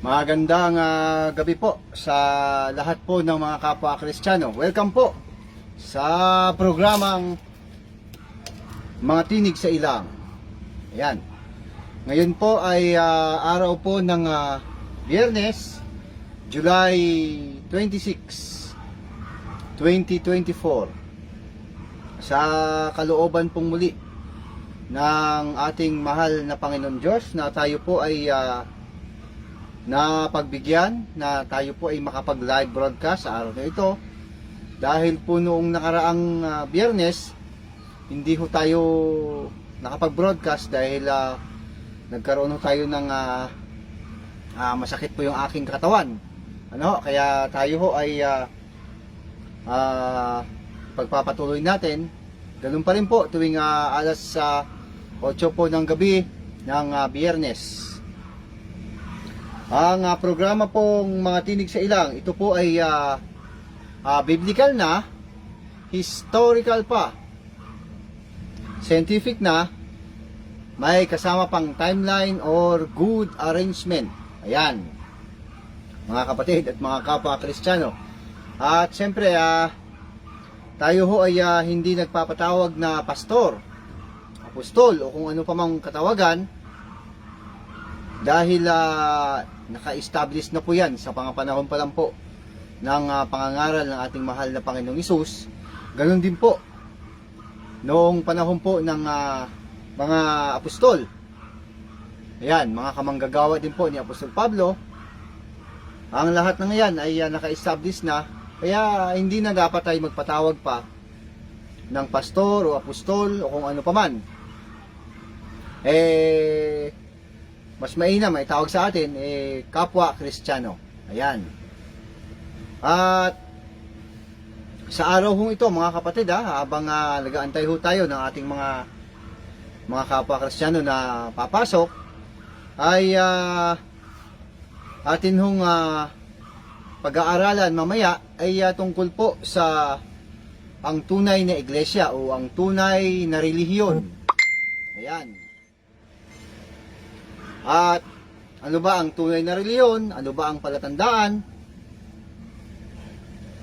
Magandang gabi po sa lahat po ng mga kapwa Kristiyano. Welcome po sa programang Mga Tinig sa Ilang. Ayan. Ngayon po ay araw po ng Biyernes, July 26, 2024. Sa kalooban pong muli ng ating mahal na Panginoon Diyos na tayo po ay na pagbigyan na tayo po ay makapag live broadcast sa araw na ito, dahil po noong nakaraang Biyernes hindi ho tayo nakapag broadcast dahil nagkaroon ho tayo ng masakit po yung aking katawan, kaya tayo ho ay pagpapatuloy natin. Ganun pa rin po tuwing alas 8 po ng gabi ng Biyernes. Ang programa pong Mga Tinig sa Ilang, ito po ay biblical na, historical pa, scientific na, may kasama pang timeline or good arrangement. Ayan, mga kapatid at mga kapwa Kristiyano. At siyempre, tayo ho ay hindi nagpapatawag na pastor, apostol o kung ano pa mang katawagan, dahil naka-establish na po yan sa pangapanahon pa lang po ng pangangaral ng ating mahal na Panginoong Hesus. Ganon din po noong panahon po ng mga apostol. Ayan, mga kamanggagawa din po ni Apostol Pablo. Ang lahat ng yan ay naka-establish na, kaya hindi na dapat tayo magpatawag pa ng pastor o apostol o kung ano paman. Mas mainam ay tawag sa atin kapwa Kristiyano. Ayan. At sa araw hong ito, mga kapatid, habang nag-aantay ho tayo ng ating mga kapwa Kristiyano na papasok, ay atin hong pag-aaralan mamaya ay tungkol po sa ang tunay na iglesia o ang tunay na relihiyon. Ayan. At ano ba ang tunay na relihiyon? Ano ba ang palatandaan?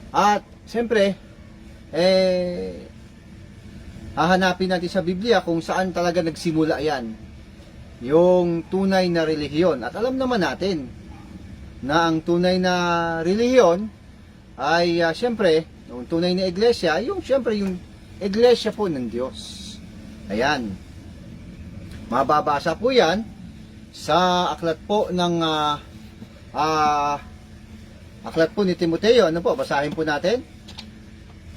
At siyempre, hahanapin natin sa Biblia kung saan talaga nagsimula yan, yung tunay na relihiyon. At alam naman natin na ang tunay na relihiyon ay siyempre, yung tunay na iglesia, siyempre yung iglesia po ng Diyos. Ayan. Mababasa po yan sa aklat po ng aklat po ni Timoteo. Ano po, basahin po natin,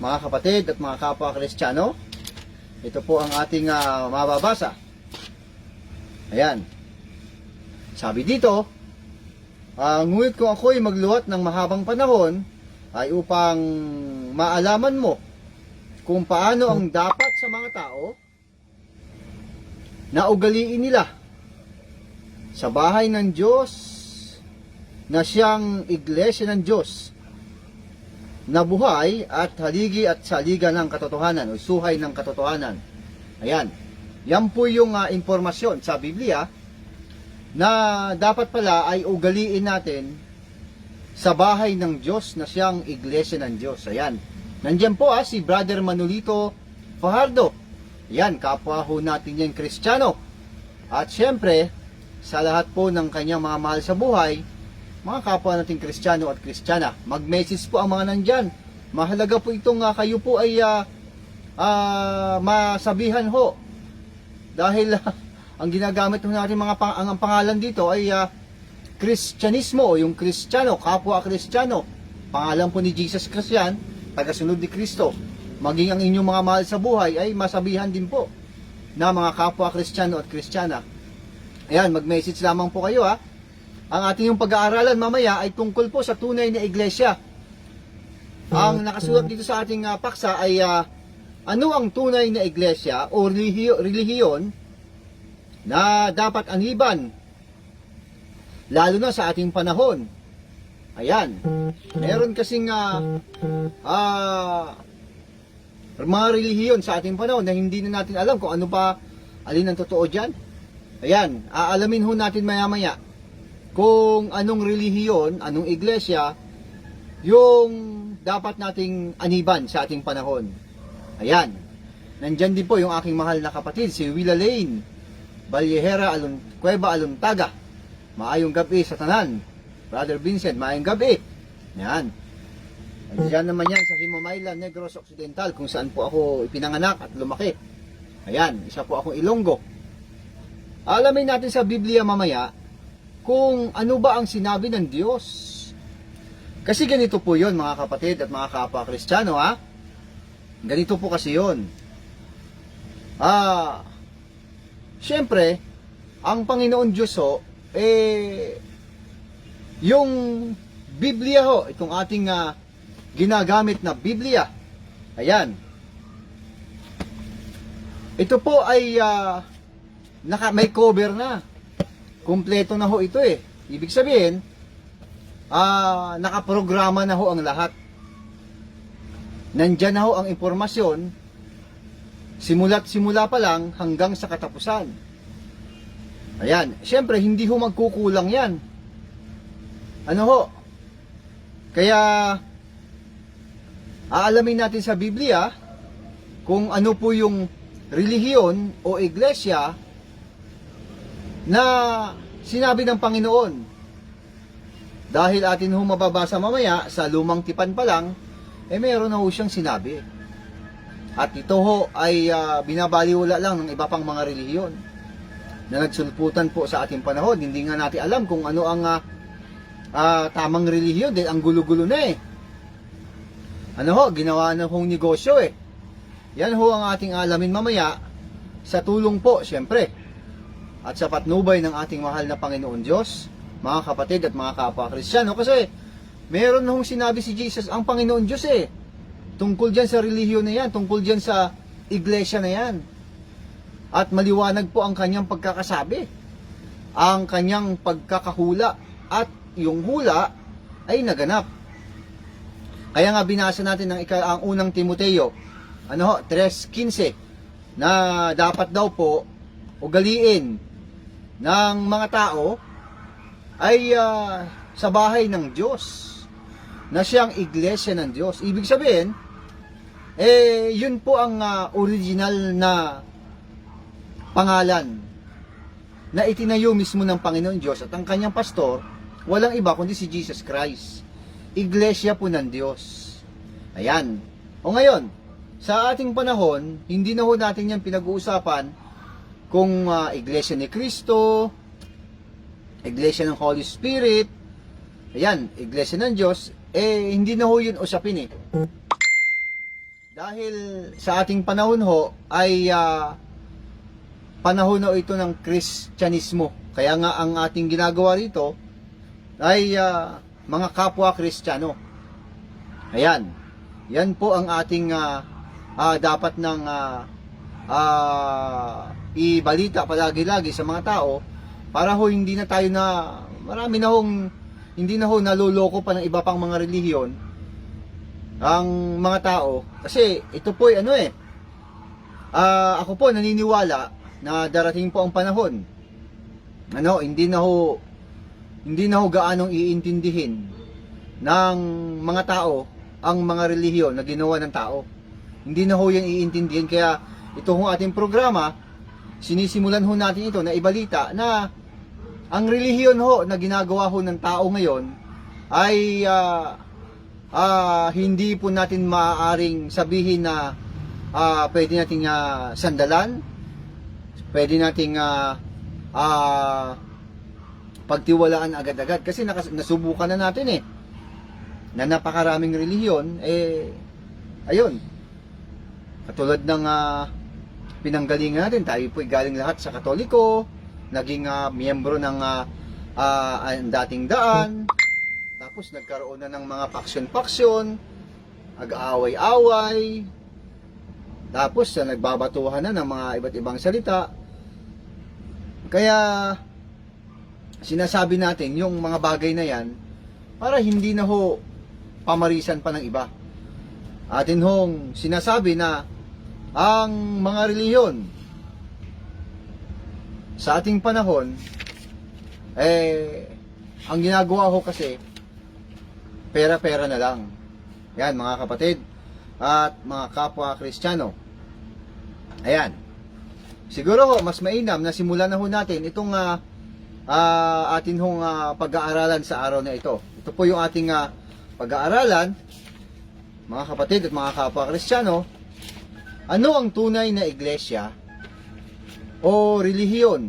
mga kapatid at mga kapwa Kristiyano. Ito po ang ating mababasa. Ayan. Sabi dito, ngunit kung ako'y magluhat ng mahabang panahon ay upang maalaman mo kung paano ang dapat sa mga tao na ugaliin nila sa bahay ng Diyos na siyang iglesia ng Diyos na buhay at haligi at saliga ng katotohanan o suhay ng katotohanan. Ayan. Yan po yung impormasyon sa Biblia na dapat pala ay ugaliin natin sa bahay ng Diyos na siyang iglesia ng Diyos. Ayan. Nandiyan po si Brother Manolito Fajardo. Ayan, kapwa ho natin yan Kristiyano. At syempre, sa lahat po ng kanyang mga mahal sa buhay, mga kapwa nating Kristiyano at Kristiyana, mag-message po ang mga nandyan. Mahalaga po itong kayo po ay masabihan ho. Dahil ang ginagamit natin ang pangalan dito ay Kristyanismo, yung Kristiyano, kapwa Kristiyano. Pangalan po ni Jesus Christ yan, tagasunod ni Kristo. Maging ang inyong mga mahal sa buhay ay masabihan din po na mga kapwa Kristiyano at Kristiyana. Ayan, mag-message lamang po kayo Ang ating yung pag-aaralan mamaya ay tungkol po sa tunay na iglesia. Ang nakasulat dito sa ating paksa ay ano ang tunay na iglesia o relihiyon na dapat aniban lalo na sa ating panahon. Ayan. Meron kasing mga relihiyon sa ating panahon na hindi na natin alam kung ano pa, alin ang totoo dyan. Ayan, aalamin ho natin maya-maya kung anong relihiyon, anong iglesia yung dapat nating aniban sa ating panahon. Ayan. Nandyan din po yung aking mahal na kapatid, si Willa Lane Balyehera Cueva Aluntaga. Maayong gabi sa tanan. Brother Vincent, maayong gabi. Yan. Diyan naman yan sa Himamayla, Negros Occidental, kung saan po ako ipinanganak at lumaki. Ayan, isa po akong Ilonggo. Alamin natin sa Biblia mamaya kung ano ba ang sinabi ng Diyos. Kasi ganito po yon mga kapatid at mga kapwa Kristiyano, ha? Ganito po kasi yon. Siyempre, ang Panginoon Diyos ho, yung Biblia ho, itong ating ginagamit na Biblia. Ayan. Ito po ay may cover na. Kumpleto na ho ito eh. Ibig sabihin, nakaprograma na ho ang lahat. Nandyan na ho ang impormasyon, simula't simula pa lang hanggang sa katapusan. Ayan. Siyempre, hindi ho magkukulang yan. Ano ho? Kaya, aalamin natin sa Biblia kung ano po yung relihiyon o iglesia na sinabi ng Panginoon. Dahil atin ho mababasa mamaya sa lumang tipan pa lang, meron na ho siyang sinabi. At ito ho ay binabaliwala lang ng iba pang mga relihiyon na nagsulputan po sa ating panahon. Hindi nga natin alam kung ano ang tamang relihiyon dahil ang gulo-gulo na eh. Ano ho, ginawa na hong negosyo eh. Yan ho ang ating alamin mamaya sa tulong po, siyempre, at sa patnubay ng ating mahal na Panginoon Diyos, mga kapatid at mga kapwa Kristiyano. Kasi meron hong sinabi si Jesus, ang Panginoon Diyos eh, tungkol dyan sa relihiyon na yan, tungkol dyan sa iglesia na yan. At maliwanag po ang kanyang pagkakasabi, ang kanyang pagkakahula, at yung hula ay naganap. Kaya nga binasa natin ang unang Timoteo 3:15 na dapat daw po ugaliin ng mga tao ay sa bahay ng Diyos, na siyang iglesia ng Diyos. Ibig sabihin, yun po ang original na pangalan na itinayo mismo ng Panginoon Diyos, at ang kanyang pastor walang iba kundi si Jesus Christ. Iglesia po ng Diyos. Ayan. O ngayon, sa ating panahon, hindi na ho natin yan pinag-uusapan kung iglesia ni Kristo, iglesia ng Holy Spirit, ayan, iglesia ng Diyos, hindi na ho yun usapin eh. Dahil sa ating panahon ho, ay panahon na ito ng Kristyanismo. Kaya nga ang ating ginagawa rito ay mga kapwa Kristiyano. Ayan. Yan po ang ating dapat ng ibalita palagi-lagi sa mga tao para ho hindi na tayo marami na hong hindi na ho naloloko pa ng iba pang mga relihiyon ang mga tao. Kasi ito po ay ako po naniniwala na darating po ang panahon. Hindi na ho gaanong iintindihin ng mga tao ang mga relihiyon na ginawa ng tao. Hindi na ho yan iintindihin. Kaya ito hong ating programa, sinisimulan ho natin ito na ibalita na ang relihiyon ho na ginagawa ho ng tao ngayon ay hindi po natin maaaring sabihin na pwede nating sandalan, pwede nating pagtiwalaan agad-agad. Kasi nasubukan na natin na napakaraming relihiyon, ayun, katulad ng pinanggalingan natin, tayo po galing lahat sa Katoliko, naging miyembro ng dating daan, tapos nagkaroon na ng mga paksyon-paksyon, nag-aaway-away, tapos nagbabatuhan na ng mga iba't ibang salita. Kaya sinasabi natin yung mga bagay na yan para hindi na ho pamarisan pa ng iba. Atin hong sinasabi na ang mga relihiyon sa ating panahon ang ginagawa ho kasi, pera-pera na lang. Yan mga kapatid at mga kapwa Kristiyano. Ayan. Siguro ho, mas mainam na simulan na ho natin itong atin hong pag-aaralan sa araw na ito. Ito po yung ating pag-aaralan, mga kapatid at mga kapwa Kristiyano. Ano ang tunay na iglesia o relihiyon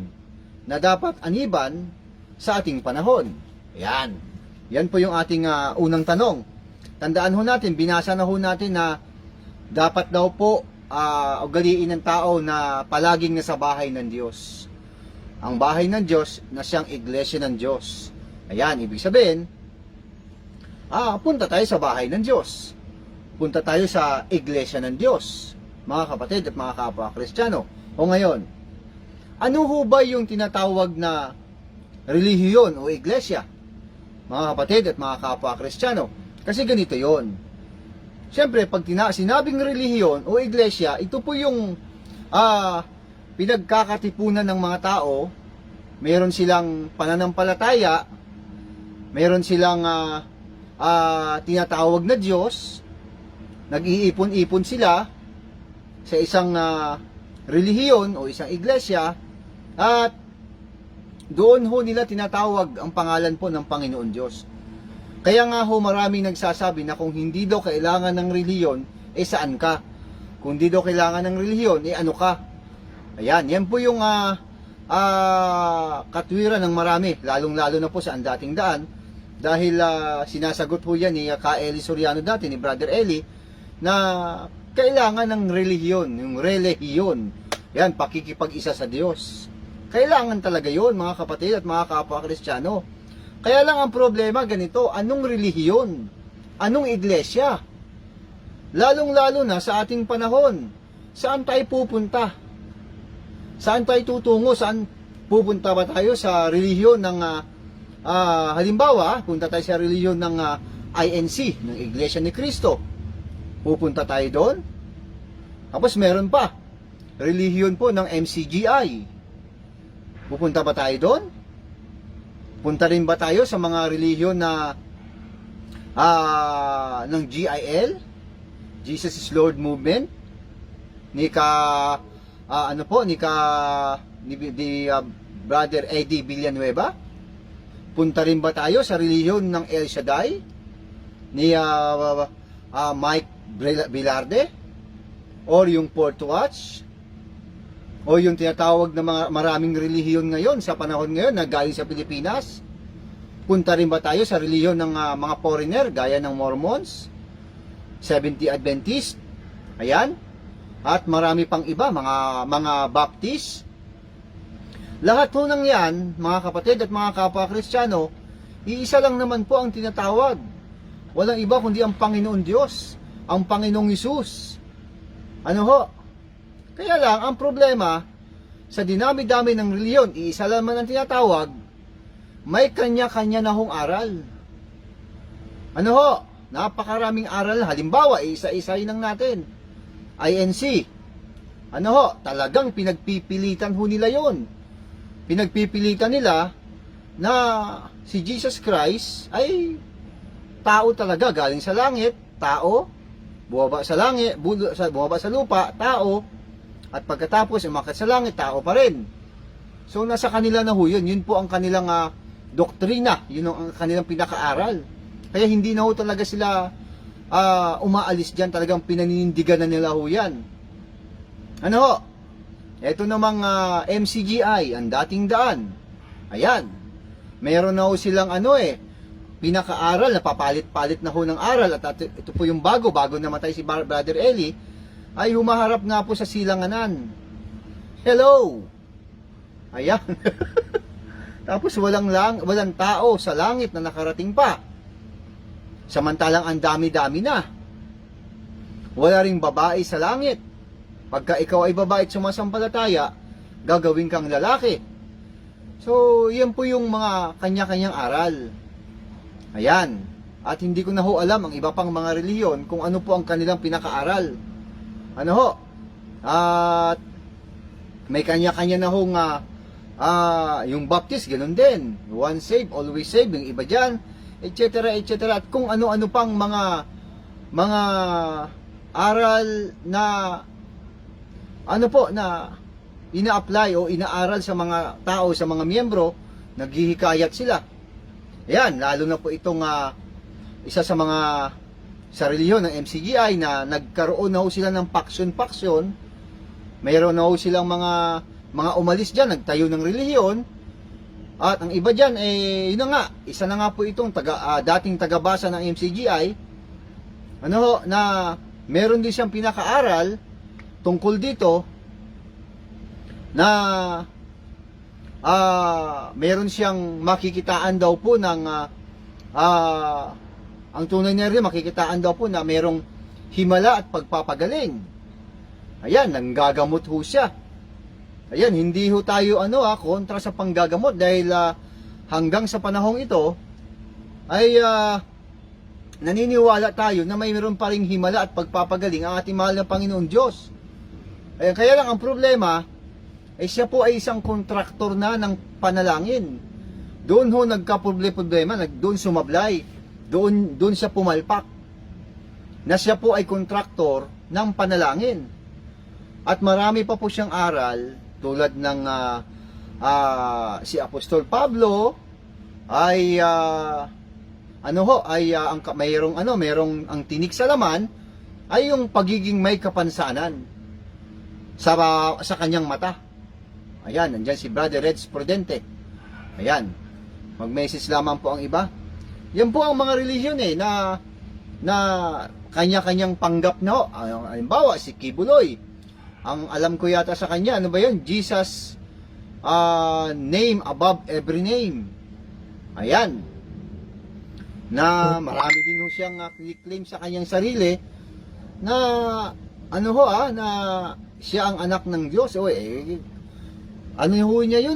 na dapat aniban sa ating panahon? Ayan. Yan po yung ating unang tanong. Tandaan ho natin, binasa na ho natin na dapat daw po ugaliin ng tao na palaging nasa bahay ng Diyos. Ang bahay ng Diyos na siyang iglesia ng Diyos. Ayan, ibig sabihin, punta tayo sa bahay ng Diyos. Punta tayo sa iglesia ng Diyos. Mga kapatid at mga kapwa Kristiyano. O ngayon, ano ho ba yung tinatawag na relihiyon o iglesia? Mga kapatid at mga kapwa Kristiyano. Kasi ganito yon. Siyempre, pag sinabing relihiyon o iglesia, ito po yung pinagkakatipunan ng mga tao. Meron silang pananampalataya, meron silang tinatawag na Diyos, nag-iipon-ipon sila sa isang relihiyon o isang iglesia, at doon ho nila tinatawag ang pangalan po ng Panginoon Diyos. Kaya nga ho maraming nagsasabi na kung hindi daw kailangan ng relihiyon, saan ka? Kung hindi daw kailangan ng relihiyon, ano ka? Ayan, yan po yung katwiran ng marami, lalong-lalo na po sa dating daan, dahil sinasagot ho yan ni Ka Eli Soriano dati, ni Brother Eli, na kailangan ng relihiyon, yung relihiyon. Yan, pakikipag-isa sa Diyos. Kailangan talaga yon, mga kapatid at mga kapwa Kristiyano. Kaya lang ang problema ganito, anong relihiyon? Anong iglesia? Lalong-lalo na sa ating panahon. Saan tayo pupunta? Saan tayo tutungo? Saan pupunta ba tayo sa relihiyon ng halimbawa, punta tayo sa relihiyon ng INC, ng Iglesia ni Cristo. Pupunta tayo doon. Tapos meron pa, relihiyon po ng MCGI. Pupunta ba tayo doon? Punta rin ba tayo sa mga relihiyon na ng GIL, Jesus is Lord Movement, ni Brother Eddie Villanueva? Punta rin ba tayo sa relihiyon ng El Shaddai, ni Mike Velarde, or yung Port Watch, o yung tinatawag na mga maraming relihiyon ngayon sa panahon ngayon na galing sa Pilipinas? Punta rin ba tayo sa relihiyon ng mga foreigner gaya ng Mormons, Seventh-day Adventist, ayan, at marami pang iba, mga Baptist? Lahat po ng yan, mga kapatid at mga kapwa Kristiyano, iisa lang naman po ang tinatawag. Walang iba kundi ang Panginoon Diyos, ang Panginoong Hesus. Ano ho? Kaya lang, ang problema, sa dinami-dami ng reliyon, iisa lang man ang tinatawag, may kanya-kanya na hong aral. Ano ho? Napakaraming aral. Halimbawa, isa-isahin lang natin. INC. Ano ho? Talagang pinagpipilitan ho nila yon. Pinagpipilitan nila na si Jesus Christ ay tao talaga, galing sa langit, tao, bumaba sa langit, bumaba sa lupa, tao, at pagkatapos umakyat sa langit, tao pa rin. So nasa kanila na ho yun. Yun po ang kanilang doktrina, yun ang kanilang pinakaaral. Kaya hindi na ho talaga sila umaalis dyan, talagang pinaninindigan na nila ho yan. Ano ho? Ito namang MCGI, ang dating daan. Ayan. Meron na ho silang pinakaaral, napapalit-palit na ho ng aral. At ito po yung bago namatay si Brother Eli, ay humaharap nga po sa silanganan. Hello! Ayan. Tapos walang tao sa langit na nakarating pa. Samantalang ang dami-dami na. Wala ring babae sa langit. Pagka ikaw ay babae at sumasampalataya, gagawin kang lalaki. So, yan po yung mga kanya-kanyang aral. Ayan. At hindi ko na ho alam ang iba pang mga reliyon kung ano po ang kanilang pinakaaral. Ano ho? At may kanya-kanya na hong Yung Baptist, ganun din. Once saved, always saved. Yung iba dyan, etc. etc. At kung ano-ano pang mga aral na ano po na ina-apply o inaaral sa mga tao, sa mga miyembro, naghihikayat sila. Ayan, lalo na po itong isa sa mga sa relihiyon ng MCGI na nagkaroon na ho sila ng paksyon-paksyon. Mayroon na ho silang mga umalis dyan, nagtayo ng relihiyon. At ang iba dyan, yun na nga, isa na nga po itong dating tagabasa ng MCGI, ano ho, na meron din siyang pinakaaral tungkol dito, na meron siyang makikitaan daw po ng ang tunay na rin makikitaan daw po na merong himala at pagpapagaling. Ayan, nanggagamot ho siya. Ayan, hindi ho tayo kontra sa panggagamot dahil hanggang sa panahong ito ay naniniwala tayo na mayroon pa ring himala at pagpapagaling ang ating mahal na Panginoon Diyos. Ayan, kaya lang ang problema ay siya po ay isang kontraktor na ng panalangin. Doon ho nagka-problema, doon sumablay, doon siya pumalpak. Na siya po ay kontraktor ng panalangin. At marami pa po siyang aral tulad ng si Apostol Pablo ay mayroong ang tinik sa laman ay yung pagiging may kapansanan sa kanyang mata. Ayan, nandyan si Brother Reds Prudente. Ayan, mag-message lamang po ang iba. Yan po ang mga relihiyon na kanya-kanyang panggap na. Halimbawa, si Kibuloy. Ang alam ko yata sa kanya, ano ba yun? Jesus name above every name. Ayan. Na marami din ho siyang claim sa kanyang sarili na na siya ang anak ng Diyos. Ano ho niya yun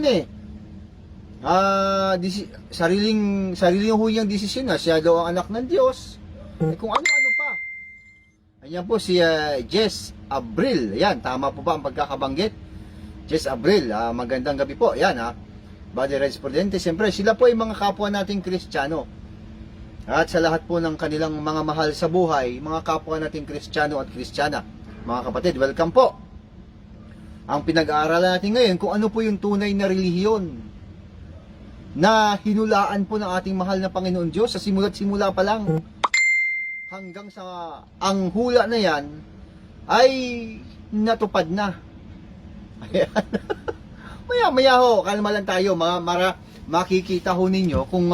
sariling ho niyang desisyon na siya daw ang anak ng Diyos. Kung ano-ano pa. Ayan po si Jess Abril. Ayan, tama po ba ang pagkakabanggit? Jess Abril, magandang gabi po. Ayan Body Rights Prudente. Siyempre, sila po ay mga kapwa nating Kristiyano. At sa lahat po ng kanilang mga mahal sa buhay, mga kapwa nating Kristiyano at Kristiyana. Mga kapatid, welcome po. Ang pinag-aaralan natin ngayon kung ano po yung tunay na relihiyon na hinulaan po ng ating mahal na Panginoon Diyos sa simula't-simula pa lang hanggang sa ang hula na yan ay natupad na. Ayan. Maya ho, kalma lang tayo, makikita ho ninyo kung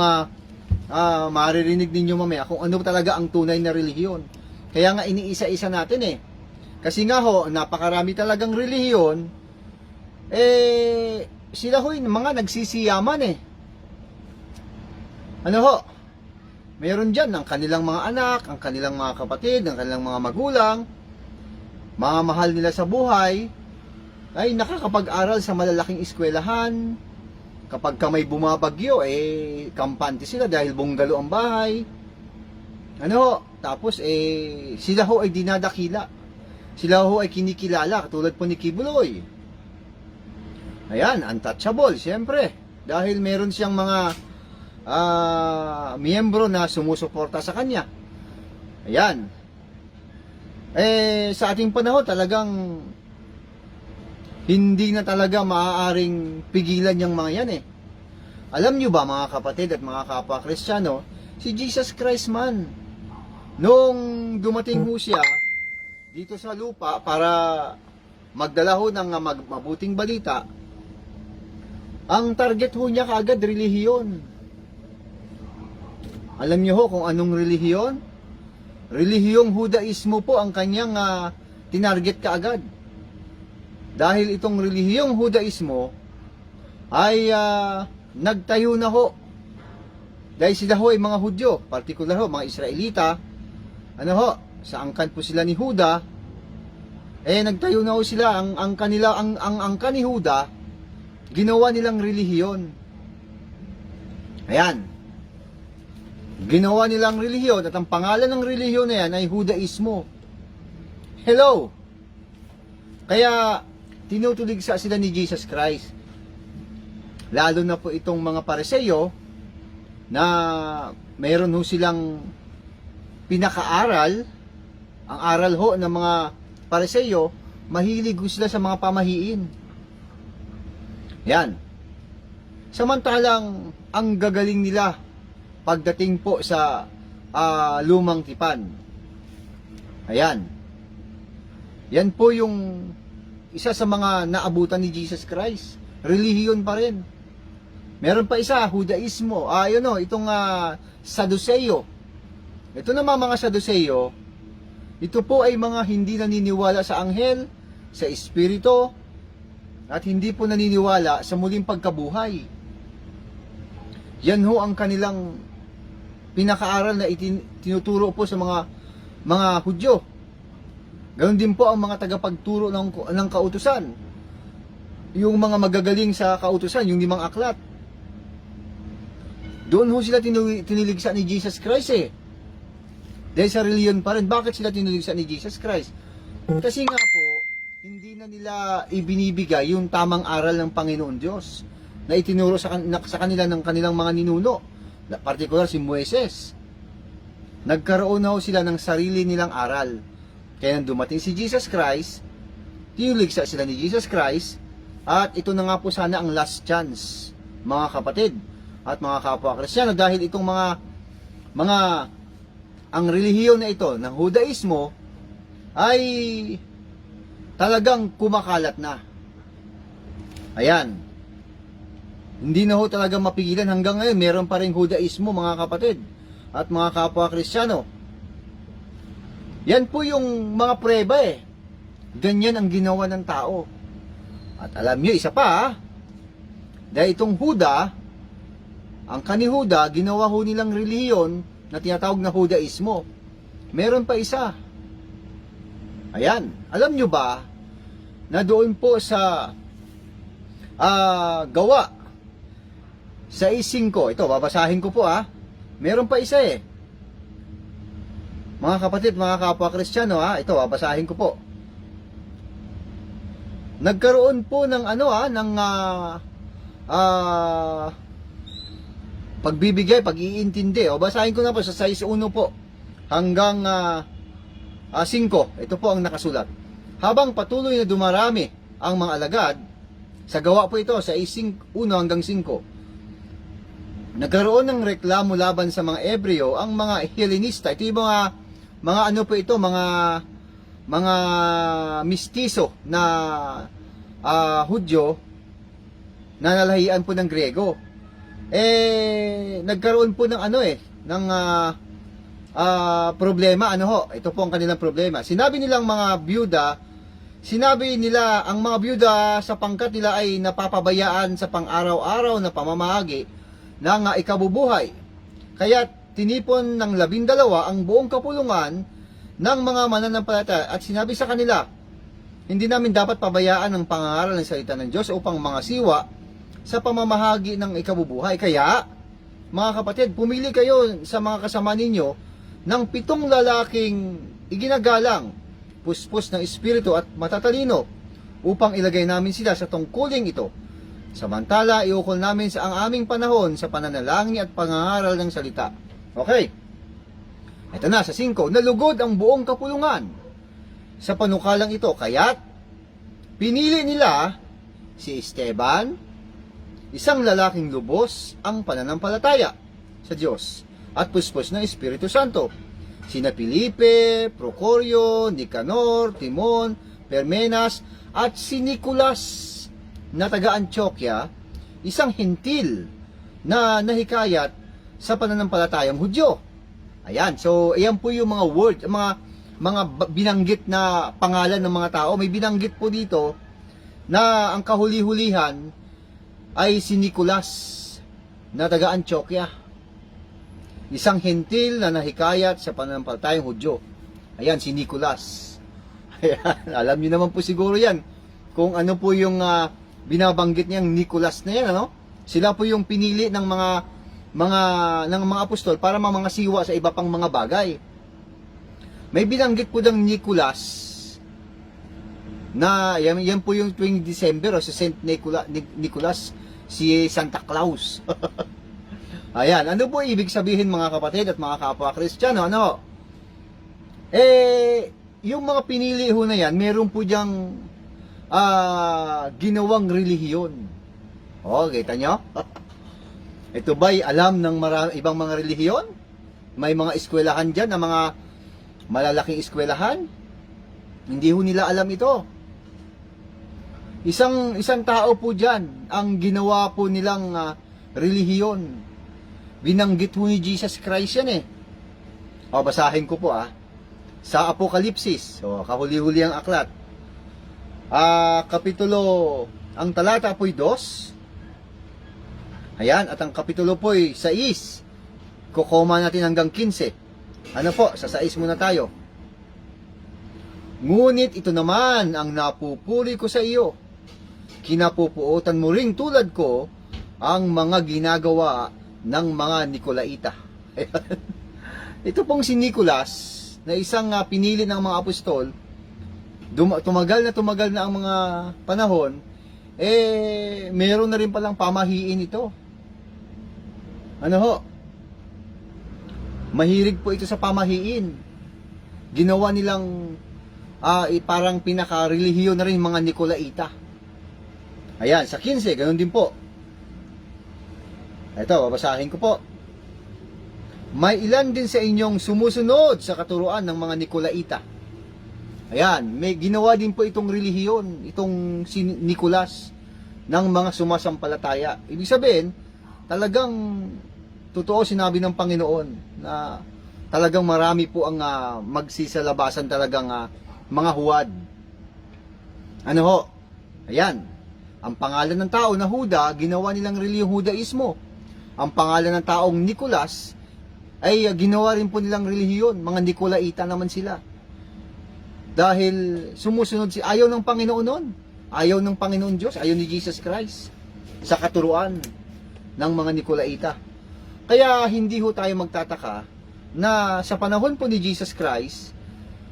maririnig ninyo mamaya kung ano talaga ang tunay na relihiyon. Kaya nga iniisa-isa natin kasi nga ho, napakarami talagang relihiyon, sila ho mga nagsisiyaman Ano ho, mayroon dyan ang kanilang mga anak, ang kanilang mga kapatid, ang kanilang mga magulang, mga mahal nila sa buhay, ay nakakapag-aral sa malalaking eskwelahan. Kapag may bumabagyo, kampante sila dahil bunggalo ang bahay. Ano ho, tapos sila ho ay dinadakila. Sila ho ay kinikilala, katulad po ni Kibuloy. Ayan, untouchable, siyempre. Dahil meron siyang mga miyembro na sumusuporta sa kanya. Ayan. Sa ating panahon, talagang hindi na talaga maaaring pigilan yung mga yan Alam nyo ba mga kapatid at mga kapwa Kristiyano, si Jesus Christ man, nung dumating ho siya dito sa lupa para magdala ho ng mabuting balita, ang target ho niya kaagad relihiyon. Alam niyo ho kung anong relihiyon? Relihiyong Hudaismo po ang kanyang tinarget kaagad. Dahil itong relihiyong Hudaismo ay nagtayo na ho. Dahil sila ho ay mga Hudyo, partikular ho, mga Israelita, sa angkan po sila ni Huda, nagtayo na ho sila, ang angkan ni Huda, ginawa nilang relihiyon. Ayan. Ginawa nilang relihiyon at ang pangalan ng relihiyon na yan ay Hudaismo. Hello! Kaya tinutulig sila ni Jesus Christ. lalo na po itong mga Pariseo na mayroon ho silang pinakaaral. Ang aral ho ng mga Pariseo, mahilig ho sila sa mga pamahiin. Yan. Samantalang ang gagaling nila pagdating po sa lumang tipan. Ayan. Yan po yung isa sa mga naabutan ni Jesus Christ. Relihiyon pa rin. Meron pa isa, Judaismo. Itong Saduseo. Ito naman mga Saduseo, ito po ay mga hindi naniniwala sa anghel, sa espiritu, at hindi po naniniwala sa muling pagkabuhay. Yan ho ang kanilang pinakaaral na tinuturo po sa mga Hudyo. Ganon din po ang mga tagapagturo ng kautusan. Yung mga magagaling sa kautusan, yung 5 aklat. Doon ho sila tiniligsa ni Jesus Christ Dahil sa reliyon pa rin. Bakit sila tiniligsa ni Jesus Christ? Kasi nga po, hindi na nila ibinibigay yung tamang aral ng Panginoon Diyos na itinuro sa kanila ng kanilang mga ninuno. Particular si Moises. Nagkaroon na ho sila ng sarili nilang aral. Kaya nang dumating si Jesus Christ, tiniligsa sila ni Jesus Christ, at ito na nga po sana ang last chance, mga kapatid at mga kapwa Kristiyano, dahil itong ang relihiyon na ito ng Judaismo ay talagang kumakalat na. Ayan. Hindi na ho talaga mapigilan hanggang ngayon. Meron pa rin Judaismo, mga kapatid at mga kapwa Kristiyano. Yan po yung mga prueba Ganyan ang ginawa ng tao. At alam nyo, isa pa dahil itong ang kanihuda, ginawa ho nilang relihiyon na tinatawag na Judaismo. Meron pa isa. Ayan. Alam nyo ba na doon po sa Gawa 6:5, ito babasahin ko po meron pa isa mga kapatid, mga kapwa Kristiyano ito babasahin ko po. Nagkaroon po ng pagbibigay, pag-iintindi. Basahin ko na po sa 6:1 po hanggang 5. Ito po ang nakasulat. Habang patuloy na dumarami ang mga alagad, sa Gawa po ito, sa 6:1 hanggang 5, nagkaroon ng reklamo laban sa mga Ebreo ang mga Hellenista. Ito yung mga mga mistiso na Hudyo na nalahian po ng Grego. Nagkaroon po ng problema. Ito po ang kanilang problema. Sinabi nila ang mga byuda sa pangkat nila ay napapabayaan sa pang-araw-araw na pamamahagi ng ikabubuhay. Kaya tinipon ng 12 ang buong kapulungan ng mga mananampalataya at sinabi sa kanila, hindi namin dapat pabayaan ang pangangaral ng salita ng Diyos upang mga siwa sa pamamahagi ng ikabubuhay. Kaya, mga kapatid, pumili kayo sa mga kasama ninyo ng 7 lalaking iginagalang, puspos ng espiritu at matatalino, upang ilagay namin sila sa tungkuling ito. Samantala, iukol namin sa ang aming panahon sa pananalangin at pangangaral ng salita. Okay. Ito na, sa 5. Nalugod ang buong kapulungan sa panukalang ito. Kaya't pinili nila si Esteban, isang lalaking lubos ang pananampalataya sa Diyos at puspos ng Espiritu Santo. Sina Felipe, Procorio, Nicanor, Timon, Permenas, at si Nicolas na taga-Antioquia, isang hintil na nahikayat sa pananampalatayang Hudyo. Ayan, so ayan po yung mga word, mga binanggit na pangalan ng mga tao. May binanggit po dito na ang kahuli-hulihan ay si Nicolas na taga-Antioquia, isang hintil na nahikayat sa pananampalatayang Hudyo. Ayan, si Nicolas. Ayan, alam niyo naman po siguro yan kung ano po yung binabanggit niyang Nicolas na yan, Sila po yung pinili ng mga apostol para mga siwa sa iba pang mga bagay. May binanggit po ng Nicolas na yan po yung tuwing December sa Saint Nicolas si Santa Claus. Ayan, ano po ibig sabihin mga kapatid at mga kapwa Kristiyano? Ano? Yung mga pinili ho na yan, meron po diyang ginawang relihiyon. Kita nyo? Ito ba'y alam ng ibang mga relihiyon? May mga eskwelahan dyan, na mga malalaking eskwelahan? Hindi ho nila alam ito. Isang tao po dyan, ang ginawa po nilang relihiyon. Binanggit ho ni Jesus Christ yan basahin ko po sa Apokalipsis. Kahuli-huli ang aklat. Kapitulo, ang talata po'y 2. Ayan, at ang kapitulo po'y 6. Kukoma natin hanggang 15. Ano po, sa 6 muna tayo. Ngunit ito naman ang napupuri ko sa iyo. Kinapupuotan mo ring tulad ko ang mga ginagawa ng mga Nikolaita. Ito pong si Nicolas, na isang pinili ng mga apostol, tumagal na ang mga panahon, meron na rin palang pamahiin ito. Ano ho? Mahilig po ito sa pamahiin. Ginawa nilang parang pinaka-relihiyon na rin mga Nikolaita. Ayan, sa 15, ganun din po. Ito, babasahin ko po. May ilan din sa inyong sumusunod sa katuruan ng mga Nikolaita. Ayan, may ginawa din po itong relihiyon, itong si Nicolas, ng mga sumasampalataya. Ibig sabihin, talagang totoo sinabi ng Panginoon na talagang marami po ang magsisalabasan talagang mga huwad. Ano ho? Ayan, ang pangalan ng tao na Huda, ginawa nilang relihiyong Hudaismo. Ang pangalan ng taong Nicolas ay ginawa rin po nilang relihiyon. Mga Nikolaita naman sila. Dahil sumusunod ayaw ng Panginoon noon. Ayaw ng Panginoon Diyos. Ayaw ni Jesus Christ sa katuruan ng mga Nikolaita. Kaya hindi ho tayo magtataka na sa panahon po ni Jesus Christ,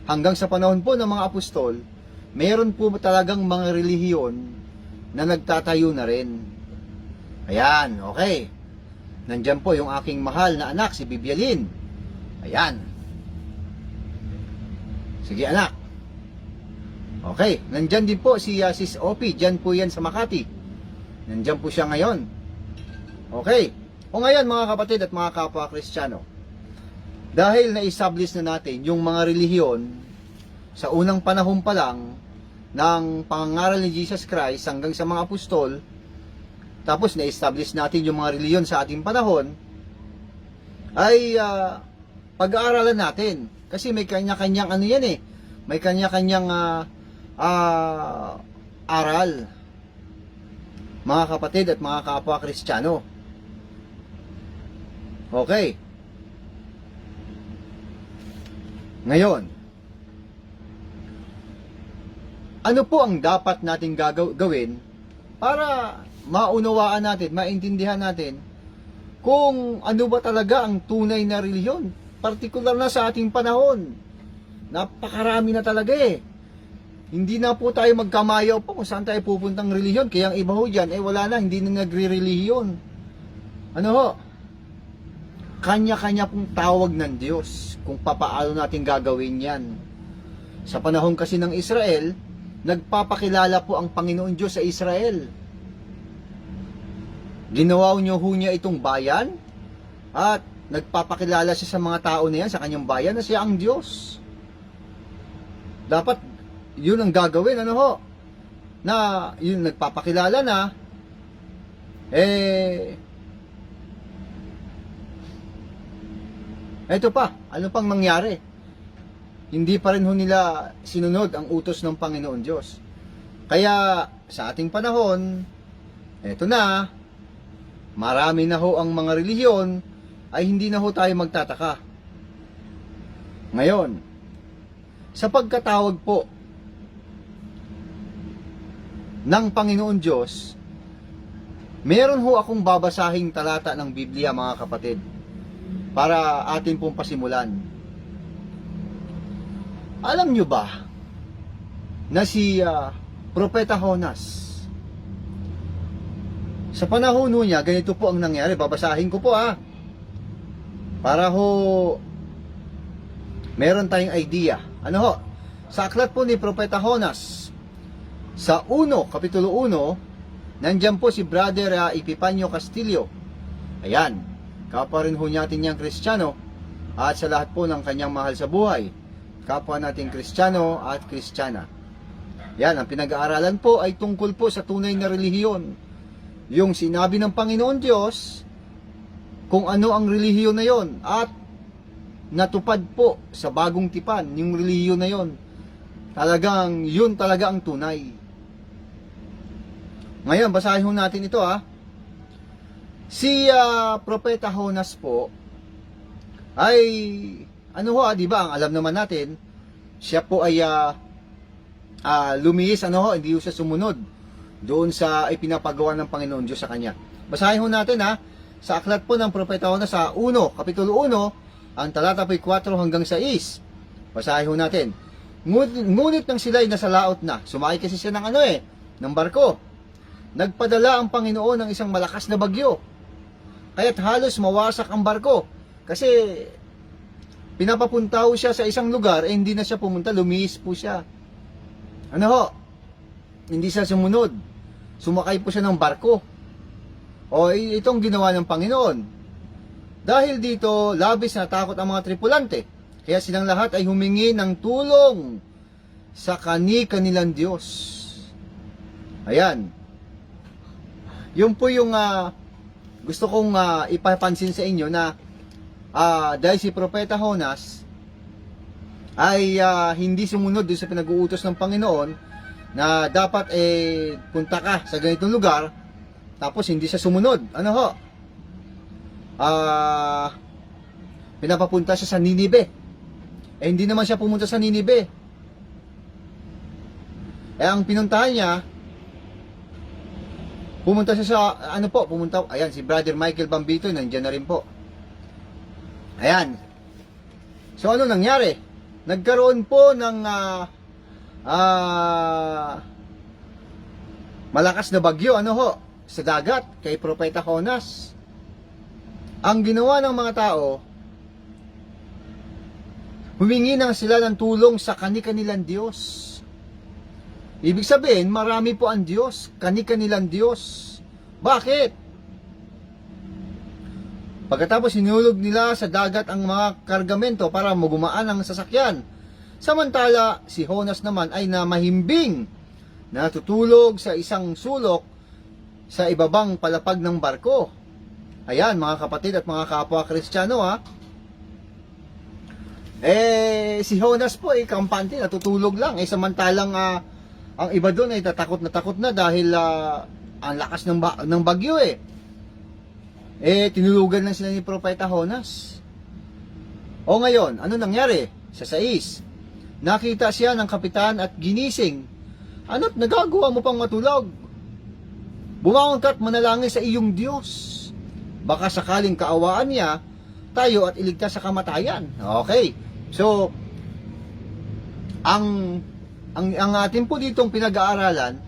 hanggang sa panahon po ng mga apostol, mayroon po talagang mga relihiyon na nagtatayo na rin. Ayan, okay. Nandyan po yung aking mahal na anak, si Bibialin. Ayan. Sige anak. Okay, nandyan din po si Sis Opie. Dyan po yan sa Makati. Nandyan po siya ngayon. Okay. O ngayon mga kapatid at mga kapwa Kristiyano, dahil na-establish na natin yung mga relihiyon sa unang panahon pa lang ng pangangaral ni Jesus Christ hanggang sa mga apostol, tapos na-establish natin yung mga relihiyon sa ating panahon, ay pag-aaralan natin. Kasi may kanya-kanyang ano yan may kanya-kanyang aral, mga kapatid at mga kapwa Kristiyano. Okay. Ngayon, ano po ang dapat nating gawin para maunawaan natin, maintindihan natin kung ano ba talaga ang tunay na relihiyon, partikular na sa ating panahon. Napakarami na talaga Hindi na po tayo magkamayaw po kung saan tayo pupuntang relihiyon. Kaya ang iba ho dyan, wala na, hindi na nagre-relihiyon. Ano ho? Kanya-kanya pong tawag ng Diyos kung papaano natin gagawin yan. Sa panahon kasi ng Israel, nagpapakilala po ang Panginoon Diyos sa Israel. Ginawa niya itong bayan at nagpapakilala siya sa mga tao na yan, sa kanyang bayan, na siya ang Diyos. Dapat yun ang gagawin, ano ho? Na yun nagpapakilala na, eto pa, ano pang nangyari? Hindi pa rin ho nila sinunod ang utos ng Panginoon Diyos. Kaya sa ating panahon, eto na, marami na ho ang mga relihiyon, ay hindi na ho tayo magtataka. Ngayon, sa pagkatawag po ng Panginoon Diyos, meron ho akong babasahing talata ng Biblia, mga kapatid, para atin pong pasimulan. Alam nyo ba na si Propeta Jonas, Sa panahon ho niya, ganito po ang nangyari. Babasahin ko po para ho meron tayong idea. Ano ho? Sa aklat po ni Propeta Jonas, sa Kapitulo 1, nandyan po si Brother Epifanio Castillo. Ayan, kapwa rin ho natin niyang Kristiyano, at sa lahat po ng kanyang mahal sa buhay, kapwa nating Kristiyano at Kristiyana. Yan, ang pinag-aaralan po ay tungkol po sa tunay na relihiyon. Yung sinabi ng Panginoon Diyos, kung ano ang relihiyon na yon, at natupad po sa bagong tipan, yung relihiyon na yon. Talagang, yun talaga ang tunay. Ngayon, basahin ho natin ito Si Propeta Jonas po, ay, ano ho, di ba, ang alam naman natin, siya po ay lumihis, hindi ho siya sumunod doon sa ipinapagawa ng Panginoon Diyos sa kanya. Basahin ho natin sa aklat po ng Propeta Jonas sa Kapitulo 1, ang talata po 4 hanggang 6. Basahin ho natin. Ngunit nang sila'y nasa laot na, sumakay kasi siya ng ng barko. Nagpadala ang Panginoon ng isang malakas na bagyo, kaya't halos mawasak ang barko. Kasi pinapapunta ho siya sa isang lugar, hindi na siya pumunta, lumihis po siya. Ano ho? Hindi siya sumunod. Sumakay po siya ng barko. O itong ginawa ng Panginoon. Dahil dito, labis na takot ang mga tripulante. Kaya silang lahat ay humingi ng tulong sa kani-kanilang Diyos. Ayan. Yun po yung gusto kong ipapansin sa inyo na dahil si Propeta Jonas ay hindi sumunod doon sa pinag-uutos ng Panginoon na dapat punta ka sa ganitong lugar, tapos hindi siya sumunod. Ano ho? Pinapapunta siya sa Ninive. Hindi naman siya pumunta sa Ninive. Ang pinuntahan niya, pumunta siya sa, ayan, si Brother Michael Bambito, nandiyan na rin po. Ayan. So, ano nangyari? Nagkaroon po ng malakas na bagyo, sa dagat, kay Propeta Jonas. Ang ginawa ng mga tao, humingi na sila ng tulong sa kani-kanilang Diyos. Ibig sabihin, marami po ang Diyos, kani-kanilang Diyos. Bakit? Pagkatapos hinulog nila sa dagat ang mga kargamento para magumaan ang sasakyan. Samantala, si Jonas naman ay namahimbing, natutulog sa isang sulok sa ibabang palapag ng barko. Ayan, mga kapatid at mga kapwa Kristiyano si Jonas po kampante, natutulog lang. Samantalang ang iba doon ay takot na dahil ang lakas ng bagyo tinulugan lang sila ni Propeta Jonas. O ngayon, ano nangyari? Sa 6, nakita siya ng kapitan at ginising. Ano't nagagawa mo pang matulog? Bumangon ka at manalangin sa iyong Diyos. Baka sakaling kaawaan niya tayo at iligtas sa kamatayan. Okay. So, ang atin po ditong pinag-aaralan,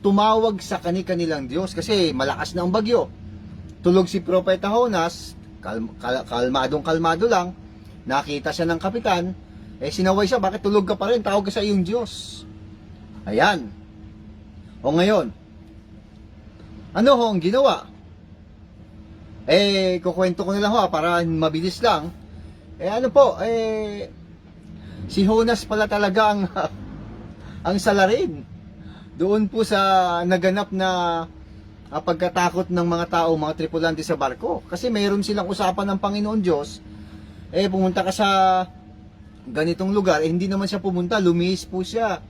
tumawag sa kani-kanilang Diyos kasi malakas na ang bagyo. Tulog si Propeta Jonas, kalmadong-kalmado lang, nakita siya ng kapitan, sinaway siya, bakit tulog ka pa rin? Tawag ka sa iyong Diyos. Ayan. O ngayon, ano ho ang ginawa? Kukwento ko na lang para mabilis lang. Si Jonas pala talaga ang salarin doon po sa naganap na pagkatakot ng mga tao, mga tripulante sa barko. Kasi mayroon silang usapan ng Panginoon Diyos, pumunta ka sa ganitong lugar, hindi naman siya pumunta, lumihis po siya.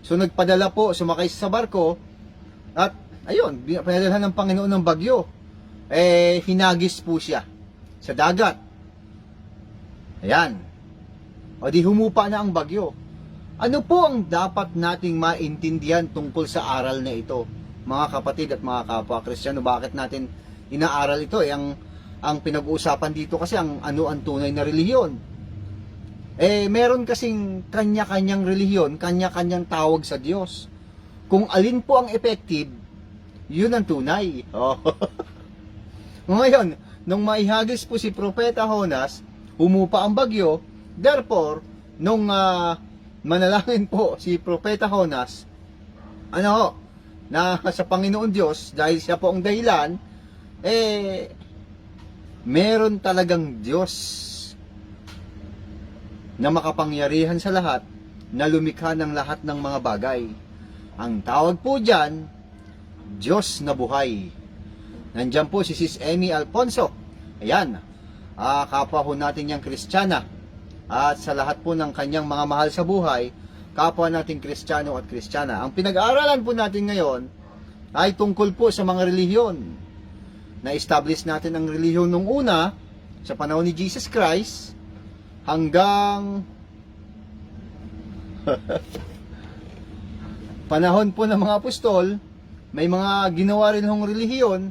So nagpadala po, sumakay sa barko, at ayun, pinadalhan ng Panginoon ng bagyo. Hinagis po siya sa dagat. Ayan. O di humupa na ang bagyo. Ano po ang dapat nating maintindihan tungkol sa aral na ito, mga kapatid at mga kapwa Kristiyano? Bakit natin inaaral ito? Ang pinag-uusapan dito kasi ang tunay na relihiyon. Meron kasing kanya-kanyang relihiyon, kanya-kanyang tawag sa Diyos. Kung alin po ang effective, yun ang tunay. Oh. Ngayon, nung maihagis po si Propeta Jonas, humupa ang bagyo. Therefore, nung manalangin po si Propeta Jonas, na sa Panginoon Diyos, dahil siya po ang dahilan, meron talagang Diyos na makapangyarihan sa lahat, na lumikha ng lahat ng mga bagay. Ang tawag po dyan, Diyos na buhay. Nandyan po si Sis Emmy Alfonso. Ayan, kapwa po natin yung Kristiyana. At sa lahat po ng kanyang mga mahal sa buhay, kapwa nating Kristiyano at Kristiyana. Ang pinag-aaralan po natin ngayon ay tungkol po sa mga relihiyon. Na-establish natin ang relihiyon nung una, sa panahon ni Jesus Christ, hanggang panahon po ng mga apostol. May mga ginawa rin hong relihiyon,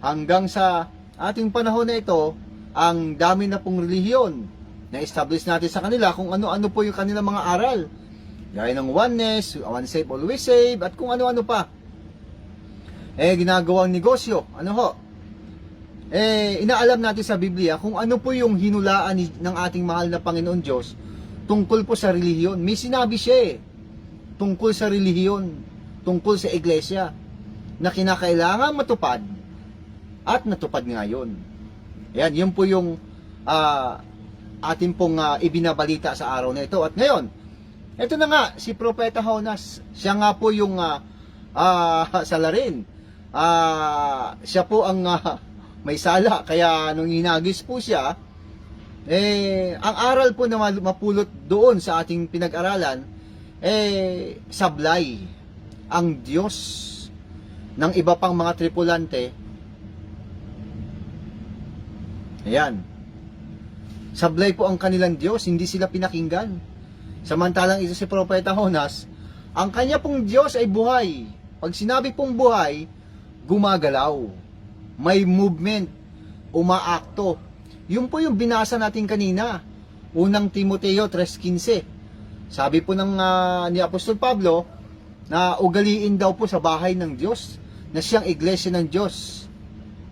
hanggang sa ating panahon na ito, ang dami na pong relihiyon. Na-establish natin sa kanila kung ano-ano po yung kanilang mga aral. Gaya ng oneness, one save, always save, at kung ano-ano pa. Ginagawang negosyo. Inaalam natin sa Biblia kung ano po yung hinulaan ng ating mahal na Panginoon Diyos tungkol po sa relihiyon. May sinabi siya tungkol sa relihiyon, tungkol sa iglesia, na kinakailangan matupad at natupad ngayon. Ayan, yun po yung atin pong ibinabalita sa araw na ito. At ngayon, ito na nga, si Propeta Jonas, siya nga po yung salarin. Siya po ang may sala, kaya nung hinagis po siya, ang aral po na mapulot doon sa ating pinag-aralan, sablay ang Diyos ng iba pang mga tripulante. Ayan, sablay po ang kanilang Diyos, hindi sila pinakinggan. Samantalang ito si Propeta Jonas, ang kanya pong Diyos ay buhay. Pag sinabi pong buhay, gumagalaw. May movement, umaakto. Yun po yung binasa natin kanina. Unang Timoteo 3:15. Sabi po ni Apostol Pablo na ugaliin daw po sa bahay ng Diyos, na siyang iglesia ng Diyos.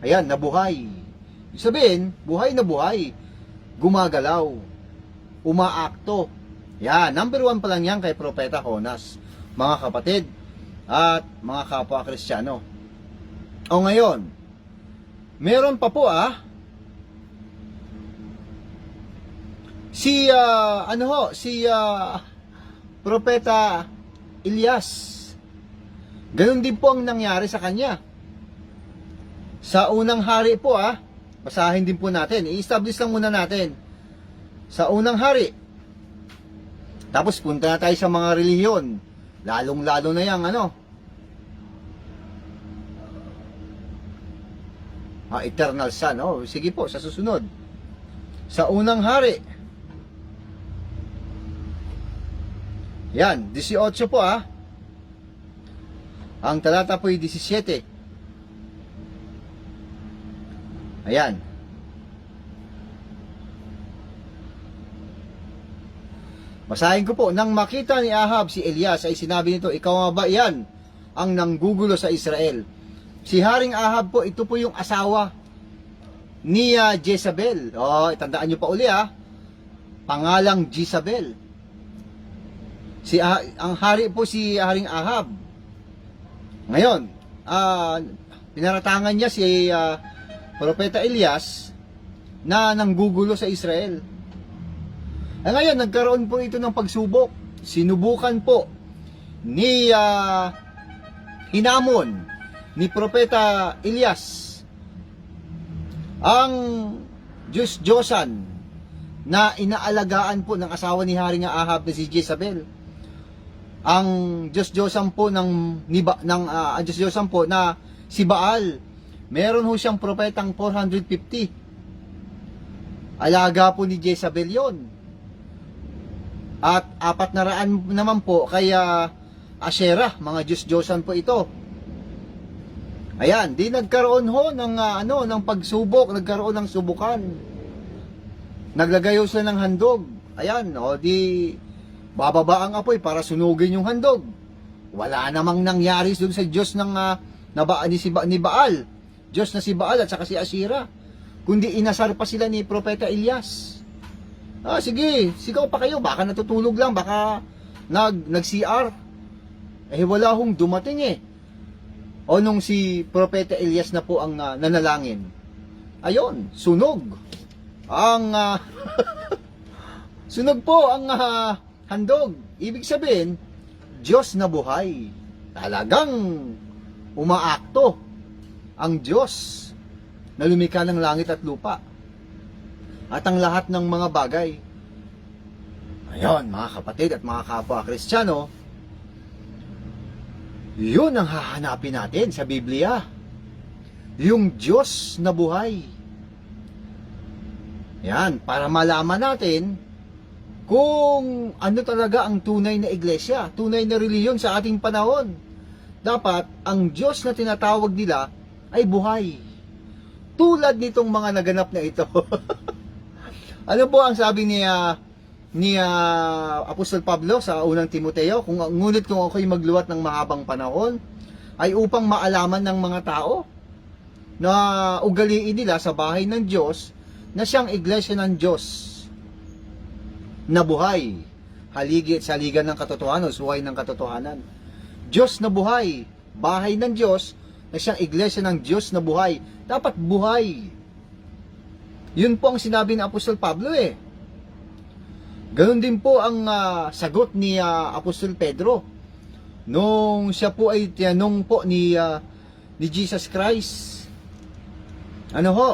Ayan, nabuhay. Ibig sabihin, buhay na buhay. Gumagalaw. Umaakto. Yan, number 1 pa lang yan kay Propeta Jonas. Mga kapatid at mga kapwa Kristiyano. O ngayon, meron pa po si Propeta Elias. Ganun din po ang nangyari sa kanya. Sa unang hari po basahin din po natin. I-establish lang muna natin. Sa unang hari. Tapos punta na tayo sa mga relihiyon. Lalong-lalo na yang Eternal Son. Sige po, sa susunod. Sa unang hari. Yan, 18 po Ang talata po ay 17. Ayan. Basahin ko po. Nang makita ni Ahab si Elias, ay sinabi nito, ikaw nga ba yan ang nanggugulo sa Israel? Si Haring Ahab po, ito po yung asawa ni Jezabel. Tandaan nyo pa uli pangalang Jezabel. Ang hari po si Haring Ahab. Ngayon, pinaratangan niya si Propeta Elias na nanggugulo sa Israel. Ngayon, nagkaroon po ito ng pagsubok. Sinubukan po ni Hinamon ni Propeta Elias ang Diyos-Diyosan na inaalagaan po ng asawa ni Haring Ahab na si Jezabel. Ang Diyos-Diyosan po ang Diyos-Diyosan po na si Baal. Meron ho siyang propetang 450. Alaga po ni Jezabel yon. At 400 naman po kaya Asherah, mga Diyos-Diyosan po ito. Ayan, di nagkaroon ho ng ng pagsubok, nagkaroon ng subukan. Naglagay ho sila ng handog. Ayan, di bababa ang apoy para sunugin yung handog. Wala namang nangyari doon sa Diyos ng ni Baal, Diyos na si Baal at saka si Asira, kundi inasar pa sila ni Propeta Elias. Sige, sigaw pa kayo, baka natutulog lang, baka nag-CR. Wala hong dumating O nung si Propeta Elias na po ang nanalangin, ayun, sunog. Sunog po ang handog. Ibig sabihin, Diyos na buhay. Talagang umaakto ang Diyos na lumikha ng langit at lupa at ang lahat ng mga bagay. Ayun, mga kapatid at mga kapwa Kristiyano, yun ang hahanapin natin sa Biblia. Yung Diyos na buhay. Yan, para malaman natin kung ano talaga ang tunay na iglesia, tunay na reliyon sa ating panahon. Dapat ang Diyos na tinatawag nila ay buhay. Tulad nitong mga naganap na ito. Ano po ang sabi ni Apostol Pablo sa unang Timoteo? Ngunit kung ako'y magluwat ng mahabang panahon, ay upang maalaman ng mga tao na ugaliin nila sa bahay ng Diyos na siyang iglesia ng Diyos na buhay, haligi at saligan ng katotohanan, suway ng katotohanan. Diyos na buhay, bahay ng Diyos na siyang iglesia ng Diyos na buhay. Dapat buhay. Yun po ang sinabi ng Apostol Pablo Ganon din po ang sagot ni Apostol Pedro nung siya po ay tinanong po ni Jesus Christ. Ano ho?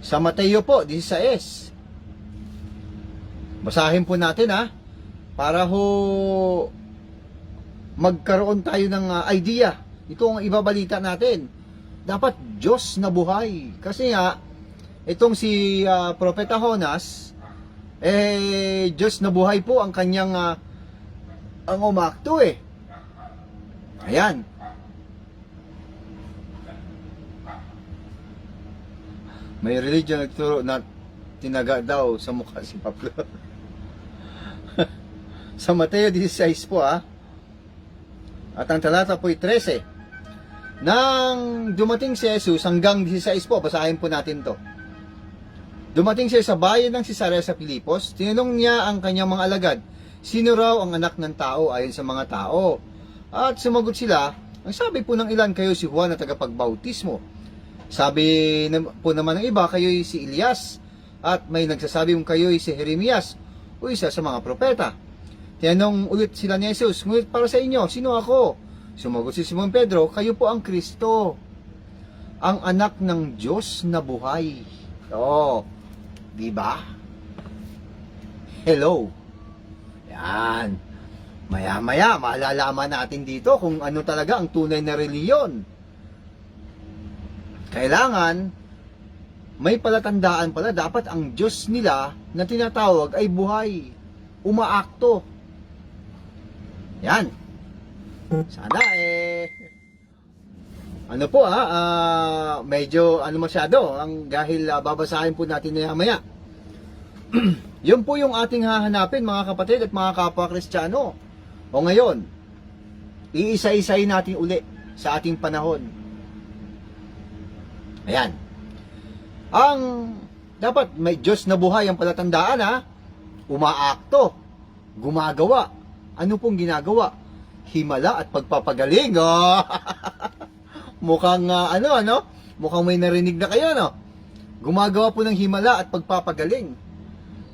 Sa Mateo po, 16. Basahin po natin para ho magkaroon tayo ng idea. Ito ang ibabalita natin. Dapat Diyos na buhay. Kasi itong si Propeta Jonas, Diyos na buhay po ang kanyang ang umakto Ayan. May religion nagturo na tinaga daw sa mukha si Pablo. Sa Mateo 16 po At ang talata po'y 13. Nang dumating si Jesus hanggang 16 po, basahin po natin to. Dumating siya sa bayan ng Cesarea sa Filipos, tinanong niya ang kanyang mga alagad, sino raw ang anak ng tao ayon sa mga tao? At sumagot sila, ang sabi po ng ilan, kayo si Juan na tagapagbautismo. Sabi po naman ng iba, kayo'y si Elias. At may nagsasabi mong kayo'y si Jeremias o isa sa mga propeta. Tinanong ulit sila ni Jesus, ngunit para sa inyo, sino ako? Sumagot si Simon Pedro, kayo po ang Kristo, ang anak ng Diyos na buhay. Diba? Hello. Yan. Maya-maya, malalaman natin dito kung ano talaga ang tunay na reliyon. Kailangan, may palatandaan pala, dapat ang Diyos nila na tinatawag ay buhay. Umaakto. Yan. Sana ano po medyo masyado dahil babasahin po natin maya. Yun po yung ating hahanapin mga kapatid at mga kapwa Kristiyano. O ngayon, iisa-isay natin uli sa ating panahon. Ayan. Ang dapat may Diyos na buhay ang palatandaan umaakto, gumagawa. Ano pong ginagawa? Himala at pagpapagaling. Mukhang mukhang may narinig na kayo Gumagawa po ng himala at pagpapagaling.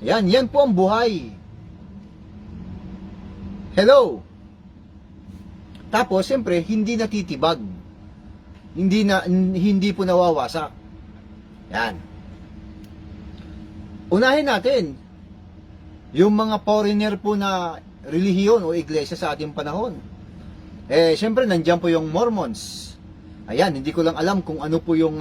Yan po ang buhay. Hello. Tapos siyempre hindi natitibag. Hindi po nawawasak. Yan. Unahin natin yung mga foreigner po na relihiyon o iglesia sa ating panahon. Siyempre nandiyan po yung Mormons. Ayan, hindi ko lang alam kung ano po yung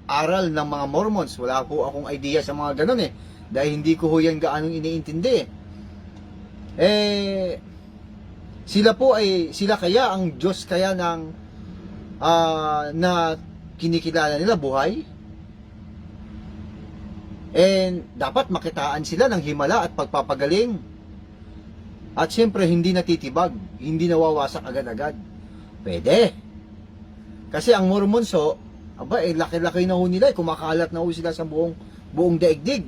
aral ng mga Mormons. Wala po akong idea sa mga ganun dahil hindi ko yan gaanong iniintindi. Sila kaya ang Diyos kaya ng na kinikilala nila buhay? Dapat makitaan sila ng himala at pagpapagaling. At siyempre, hindi natitibag, hindi nawawasak agad-agad. Pwede. Kasi ang Mormons ho, laki-laki na ho nila, kumakalat na ho sila sa buong daigdig.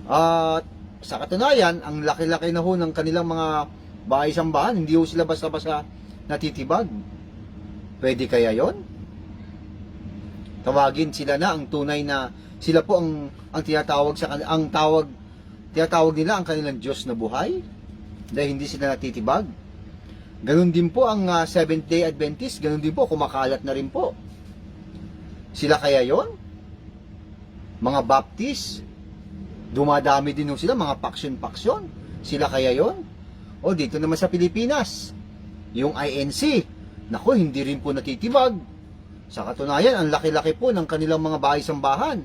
At sa katunayan, ang laki-laki na ho ng kanilang mga bahay-sambahan, hindi ho sila basta-basta natitibag. Pwede kaya yon? Tawagin sila na ang tunay na, sila po ang tinatawag tinatawag nila ang kanilang Diyos na buhay dahil hindi sila natitibag. Ganun din po ang Seventh Day Adventist, ganun din po, kumakalat na rin po. Sila kaya yon? Mga Baptist, dumadami din sila, mga paksyon-paksyon. Sila kaya yon? O dito naman sa Pilipinas, yung INC, naku, hindi rin po natitibag. Sa katunayan, ang laki-laki po ng kanilang mga bahay-sambahan.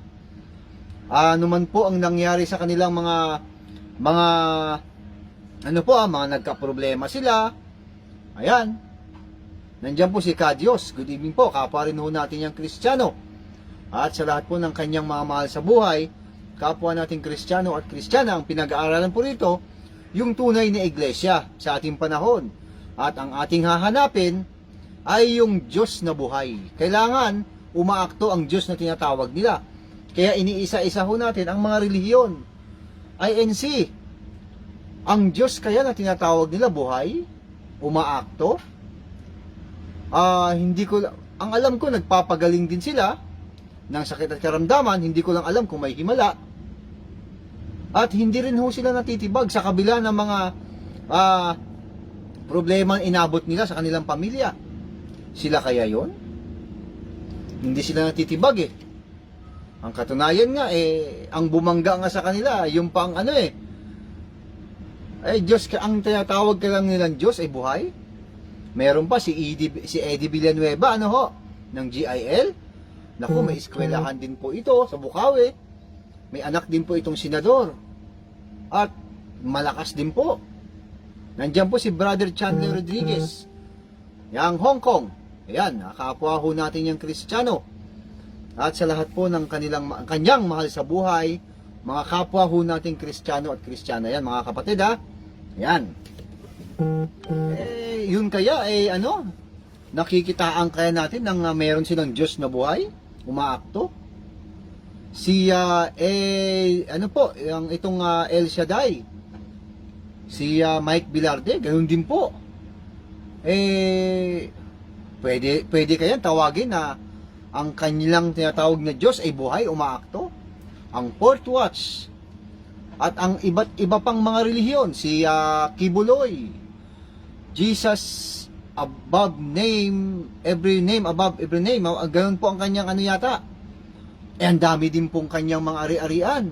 Ano man po ang nangyari sa kanilang mga nagka-problema sila. Ayan. Nandiyan po si Kadios. Good evening po. Kapwa rin ho natin yung Kristiyano. At sa lahat po ng kanyang mga mahal sa buhay, kapwa nating Kristiyano at Kristiyana, ang pinag-aaralan po rito, yung tunay na iglesia sa ating panahon. At ang ating hahanapin ay yung Diyos na buhay. Kailangan umaakto ang Diyos na tinatawag nila. Kaya iniisa-isa ho natin ang mga relihiyon. INC, ang Diyos kaya na tinatawag nila buhay, umaakto. Ang alam ko, nagpapagaling din sila ng sakit at karamdaman. Hindi ko lang alam kung may himala. At hindi rin ho sila natitibag sa kabila ng mga problema inabot nila sa kanilang pamilya. Sila kaya yon? Hindi sila natitibag eh. Ang katunayan nga ang bumangga nga sa kanila, yung pang Diyos, ang tinatawag ka lang nilang Diyos ay buhay. Meron pa si Eddie Villanueva, ng GIL. Naku, may eskwelahan din po ito sa Bukawi. May anak din po itong senador. At malakas din po. Nandiyan po si Brother Chandler Rodriguez, yang Hong Kong. Ayan, kapwa ho natin yung Kristiyano. At sa lahat po ng kanyang mahal sa buhay, mga kapwa ho nating Kristiyano at Kristiyana. Yan, mga kapatid ha. Ayan. Yun kaya, nakikitaan kaya natin ng meron silang Diyos na buhay, umaakto. Itong El Shaddai, si Mike Bilarde, ganoon din po. Pwede kaya tawagin na ang kanilang tinatawag na Diyos ay buhay, umaakto. Ang Fourth Watch at ang iba't iba pang mga relihiyon, si Kibuloy, Jesus above name, every name above every name, ganoon po ang kanyang yata. Ang dami din pong kanyang mga ari-arian.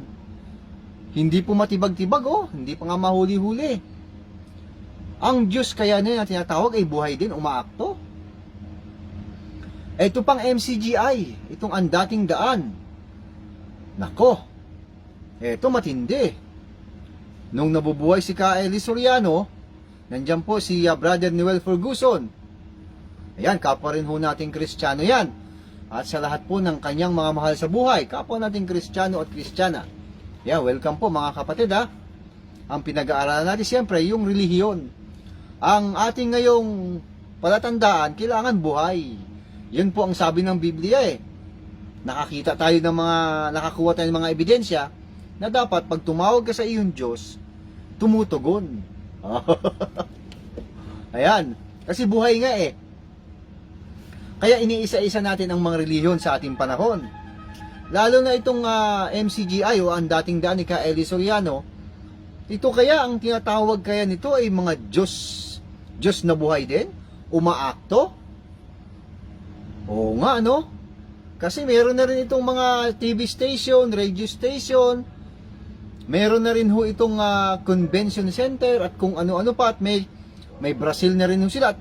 Hindi po matibag-tibag hindi pa nga mahuli-huli. Ang Diyos kaya na tinatawag ay buhay din, umaakto. Ito pang MCGI, itong ang dating daan. Nako, ito matindi. Nung nabubuhay si Ka Eli Soriano, nandiyan po si Brother Noel Ferguson. Ayan, kapwa rin ho nating Kristiyano yan. At sa lahat po ng kanyang mga mahal sa buhay, kapwa nating Kristiyano at Kristiyana. Welcome po mga kapatid ha. Ang pinag-aaralan natin siyempre yung relihiyon. Ang ating ngayong palatandaan, kailangan buhay. Yun po ang sabi ng Biblia Nakakuha tayo ng mga ebidensya na dapat pag tumawag ka sa iyong Diyos, tumutugon. Ayan. Kasi buhay nga Kaya iniisa-isa natin ang mga relihiyon sa ating panahon. Lalo na itong MCGI ang dating daan ni Ka Eli Soriano. Ito kaya ang tinatawag kaya nito ay mga Diyos na buhay din? Umaakto? Oo nga, Kasi meron na rin itong mga TV station, radio station, meron na rin ho itong convention center at kung ano-ano pa at may Brazil na rin ho sila,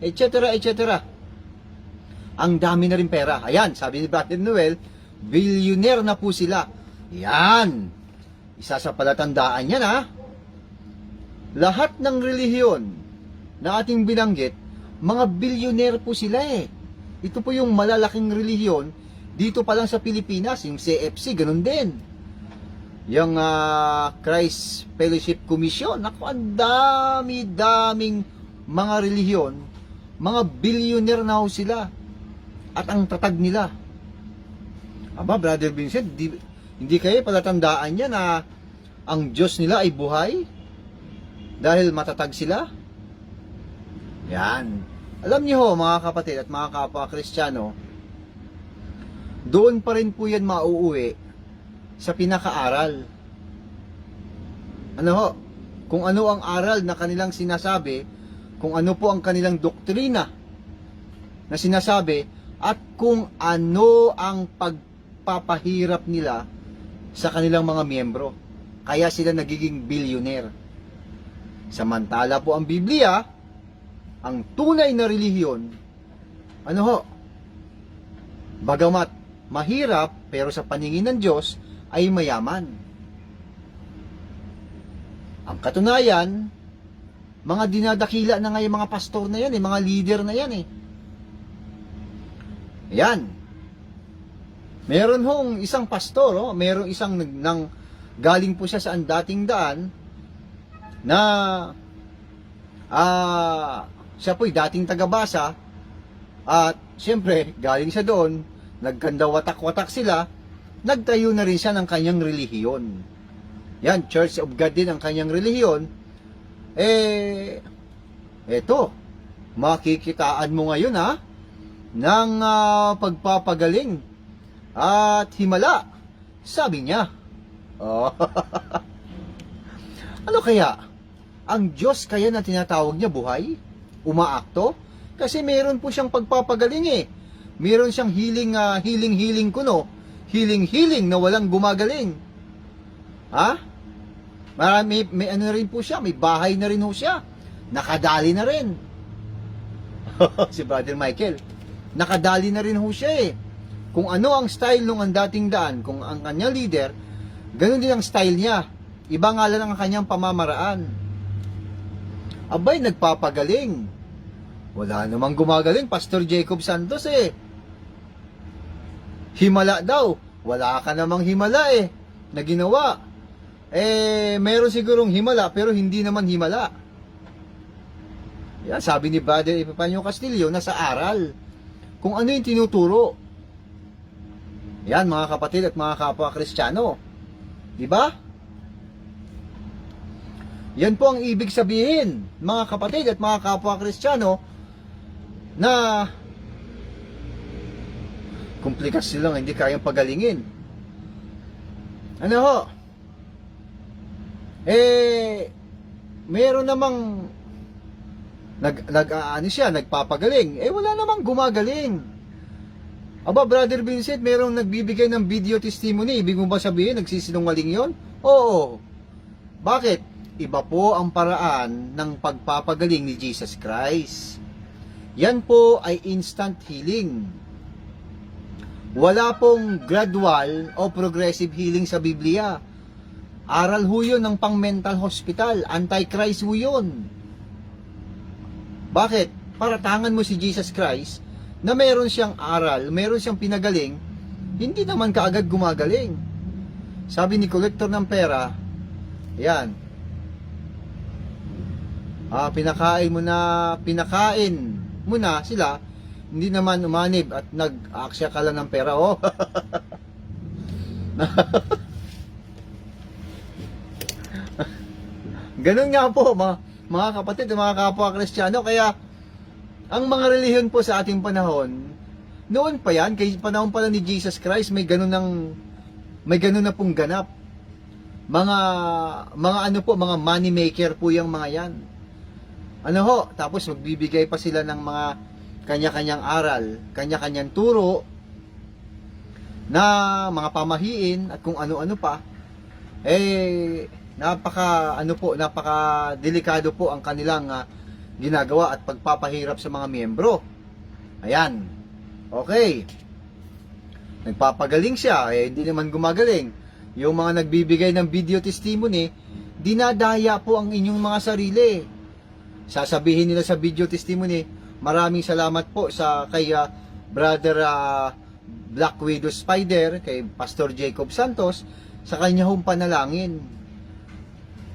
etc. etc. Ang dami na rin pera. Ayan, sabi ni Brother Noel, billionaire na po sila. Yan. Isa sa palatandaan yan Lahat ng relihiyon na ating binanggit, mga billionaire po sila Ito po yung malalaking relihiyon dito pa lang sa Pilipinas, yung CFC, ganun din. yung Christ Fellowship Commission. Naku, ang dami-daming mga relihiyon, mga billionaire na ho sila. At ang tatag nila. Aba, Brother Vincent, hindi kayo palatandaan niya na ang Diyos nila ay buhay? Dahil matatag sila? Yan. Alam niyo ho, mga kapatid at mga kapwa Kristiyano, doon pa rin po yan mauuwi sa pinakaaral. Ano ho? Kung ano ang aral na kanilang sinasabi, kung ano po ang kanilang doktrina na sinasabi, at kung ano ang pagpapahirap nila sa kanilang mga miyembro. Kaya sila nagiging billionaire. Samantala po ang Biblia, ang tunay na relihiyon, ano ho? Bagamat mahirap, pero sa paningin ng Diyos ay mayaman. Ang katunayan, mga dinadakila na ngayon mga pastor na yan, mga leader na yan eh. Yan. Meron hong isang pastor, merong isang galing po siya sa dating daan na siya po'y dating tagabasa at siyempre galing siya doon, nagkanda watak-watak sila, nagtayo na rin siya ng kanyang relihiyon. Yan, Church of God din ang kanyang relihiyon. Eto, makikitaan mo ngayon ng pagpapagaling at himala, sabi niya. Ano kaya? Ang Diyos kaya na tinatawag niya buhay? Umaakto? Kasi meron po siyang pagpapagaling eh. Meron siyang healing kuno. Healing na walang gumagaling. May ano rin po siya, may bahay na rin ho siya. Nakadali na rin. Si Brother Michael. Nakadali na rin ho siya eh. Kung ano ang style nung ang dating daan, kung ang kanyang leader, ganun din ang style niya. Iba nga lang ang kanyang pamamaraan. Abay, nagpapagaling. Wala namang gumagaling, Pastor Jacob Santos eh. Himala daw. Wala ka namang himala eh, na ginawa. Meron sigurong himala, pero hindi naman himala. Yan, sabi ni Brother Epifanio Castillo, nasa aral. Kung ano yung tinuturo. Yan, mga kapatid at mga kapwa Kristiyano. Diba? Yan po ang ibig sabihin, mga kapatid at mga kapwa Kristiyano, na komplikasyon lang, hindi kayang pagalingin. Ano ho? Meron namang nagpapagaling. Wala namang gumagaling. Aba, Brother Vincent, merong nagbibigay ng video testimony. Ibig mo ba sabihin, nagsisinungaling yon? Oo. Bakit? Iba po ang paraan ng pagpapagaling ni Jesus Christ. Yan po ay instant healing. Wala pong gradual o progressive healing sa Biblia. Aral ho yun ng pang-mental hospital. Antichrist ho yun. Bakit? Paratangan mo si Jesus Christ na meron siyang aral, meron siyang pinagaling, hindi naman kaagad gumagaling. Sabi ni collector ng pera, yan, pinakain mo na sila, hindi naman umanib at nag-aaksya ka lang ng pera. Ganun nga po, mga kapatid, mga kapwa Kristiyano. Kaya ang mga relihiyon po sa ating panahon, noon pa yan, kay panahon pala ni Jesus Christ, may ganun na pong ganap. Mga mga money maker po yung mga yan. Tapos magbibigay pa sila ng mga kanya-kanyang aral, kanya-kanyang turo, na mga pamahiin at kung ano-ano pa. Napaka delikado po ang kanilang ginagawa at pagpapahirap sa mga miyembro. Ayan. Okay. Nagpapagaling siya, hindi naman gumagaling. Yung mga nagbibigay ng video testimony, dinadaya po ang inyong mga sarili. Sasabihin nila sa video testimony, maraming salamat po kay Brother Black Widow Spider, kay Pastor Jacob Santos, sa kanya hong panalangin.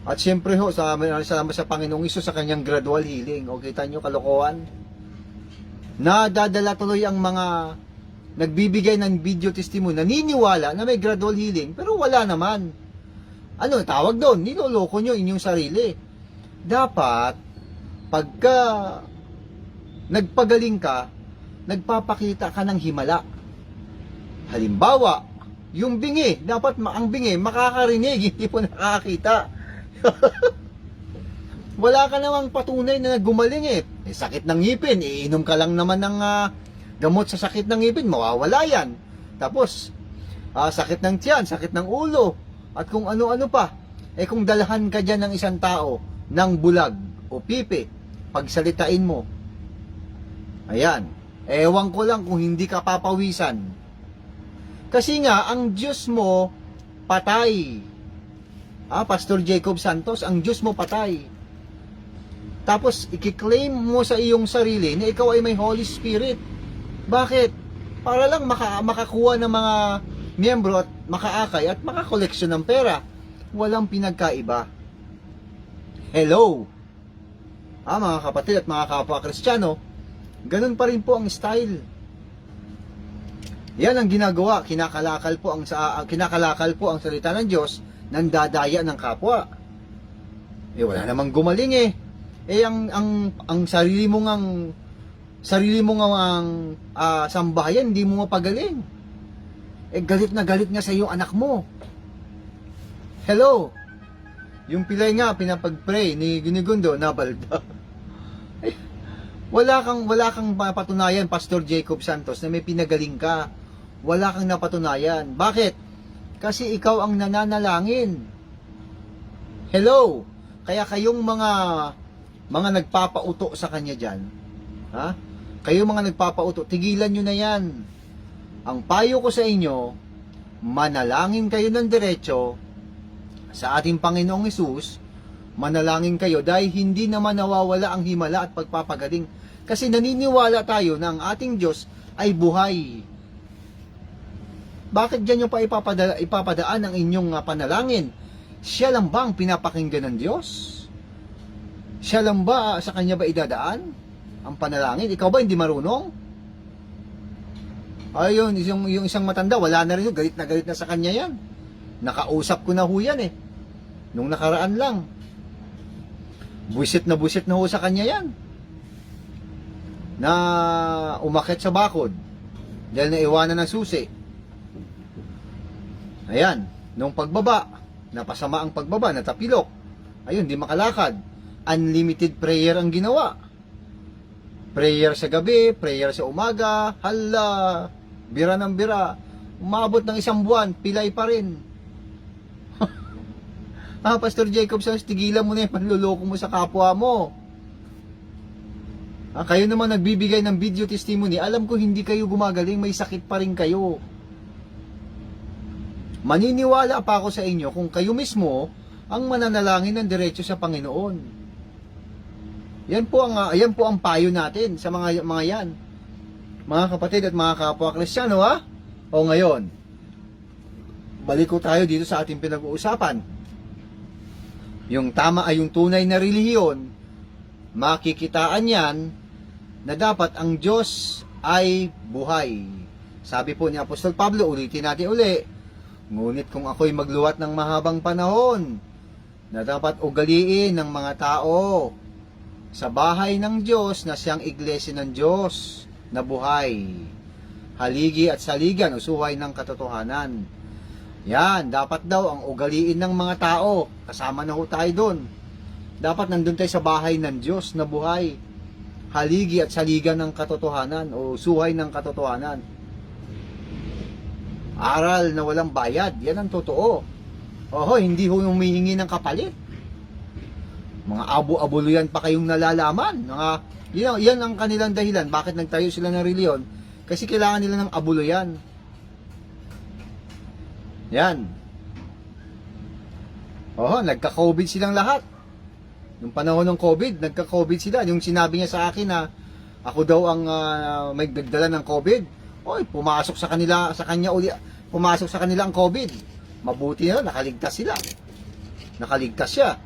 At siyempre ho, salamat sa Panginoong Isus sa kanyang gradual healing. O kita nyo, kalokohan. Nadadala tuloy ang mga nagbibigay ng video testimony, naniniwala na may gradual healing, pero wala naman. Ano tawag doon? Niloloko nyo inyong sarili. Dapat, pagka nagpagaling ka, nagpapakita ka ng himala. Halimbawa, yung bingi, dapat ang bingi makakarinig, hindi po nakakita. Wala ka namang patunay na gumaling eh. Sakit ng ngipin, iinom ka lang naman ng gamot sa sakit ng ngipin, mawawala yan. Tapos, sakit ng tiyan, sakit ng ulo, at kung ano-ano pa. Kung dalahan ka dyan ng isang tao, ng bulag o pipi, pagsalitain mo, ayan, ewan ko lang kung hindi ka papawisan. Kasi nga, ang Diyos mo, patay. Pastor Jacob Santos, ang Diyos mo patay. Tapos, ikiklaim mo sa iyong sarili na ikaw ay may Holy Spirit. Bakit? Para lang makakuha ng mga miyembro at makaakay at makakoleksyon ng pera. Walang pinagkaiba. Hello! Mga kapatid at mga kapwa Kristiyano, ganun pa rin po ang style. Yan ang ginagawa, kinakalakal po ang salita ng Diyos, nandadaya ng kapwa. Wala namang gumaling eh. Ang sarili mong sambahayan, hindi mo mapagaling. Galit na galit nga sa iyong anak mo. Hello. Yung pilay nga pinapag-pray ni Ginigundo nabalda. Wala kang patunayan, Pastor Jacob Santos, na may pinagaling ka. Wala kang napatunayan. Bakit? Kasi ikaw ang nananalangin. Hello. Kaya kayong mga nagpapauto sa kanya diyan, Kayong mga nagpapauto, tigilan nyo na yan. Ang payo ko sa inyo, manalangin kayo ng diretso sa ating Panginoong Hesus. Manalangin kayo dahil hindi naman nawawala ang himala at pagpapagaling. Kasi naniniwala tayo na ang ating Diyos ay buhay. Bakit dyan yung ipapadaan ang inyong panalangin? Siya lang ba ang pinapakinggan ng Diyos? Siya lang ba, sa kanya ba idadaan ang panalangin? Ikaw ba hindi marunong? Ayun, yung isang matanda, wala na rin yun, galit na sa kanya yan. Nakausap ko na ho yan eh. Nung nakaraan lang. Buisit na ho sa kanya yan. Na umakyat sa bakod dahil naiwanan ng susi. Ayan, nung pagbaba, napasama ang pagbaba, natapilok. Ayun, di makalakad. Unlimited prayer ang ginawa. Prayer sa gabi, prayer sa umaga, hala, bira ng bira. Umabot ng 1 buwan, pilay pa rin. Pastor Jacob Santos, tigilan mo na yung panluloko mo sa kapwa mo. Kayo naman nagbibigay ng video testimony, alam ko hindi kayo gumagaling, may sakit pa rin kayo. Maniniwala pa ako sa inyo kung kayo mismo ang mananalangin ng diretso sa Panginoon. Yan po ang payo natin sa mga yan. Mga kapatid at mga kapwa Kristiyano, O ngayon, balik ko tayo dito sa ating pinag-uusapan. Yung tama ay yung tunay na relihiyon, makikitaan yan na dapat ang Diyos ay buhay. Sabi po ni Apostol Pablo, ulitin natin uli, ngunit kung ako'y magluwat ng mahabang panahon, na dapat ugaliin ng mga tao sa bahay ng Diyos na siyang iglesia ng Diyos na buhay, haligi at saligan, usuhay ng katotohanan. Yan, dapat daw ang ugaliin ng mga tao, kasama na ho tayo doon. Dapat nandun tayo sa bahay ng Diyos na buhay, haligi at saligan ng katotohanan o usuhay ng katotohanan. Aral na walang bayad, yan ang totoo. Hindi ho humihingi ng kapalit. Mga abu-abuluyan pa kayong nalalaman. Yan ang kanilang dahilan. Bakit nagtayo sila ng reliyon? Kasi kailangan nila ng abuluyan. Yan. Nagka-COVID silang lahat. Nung panahon ng COVID, nagka-COVID sila. Yung sinabi niya sa akin na ako daw ang may dagdala ng COVID. Pumasok sa kanya uli. Pumasok sa kanila ang COVID. Mabuti na, nakaligtas sila. Nakaligtas siya.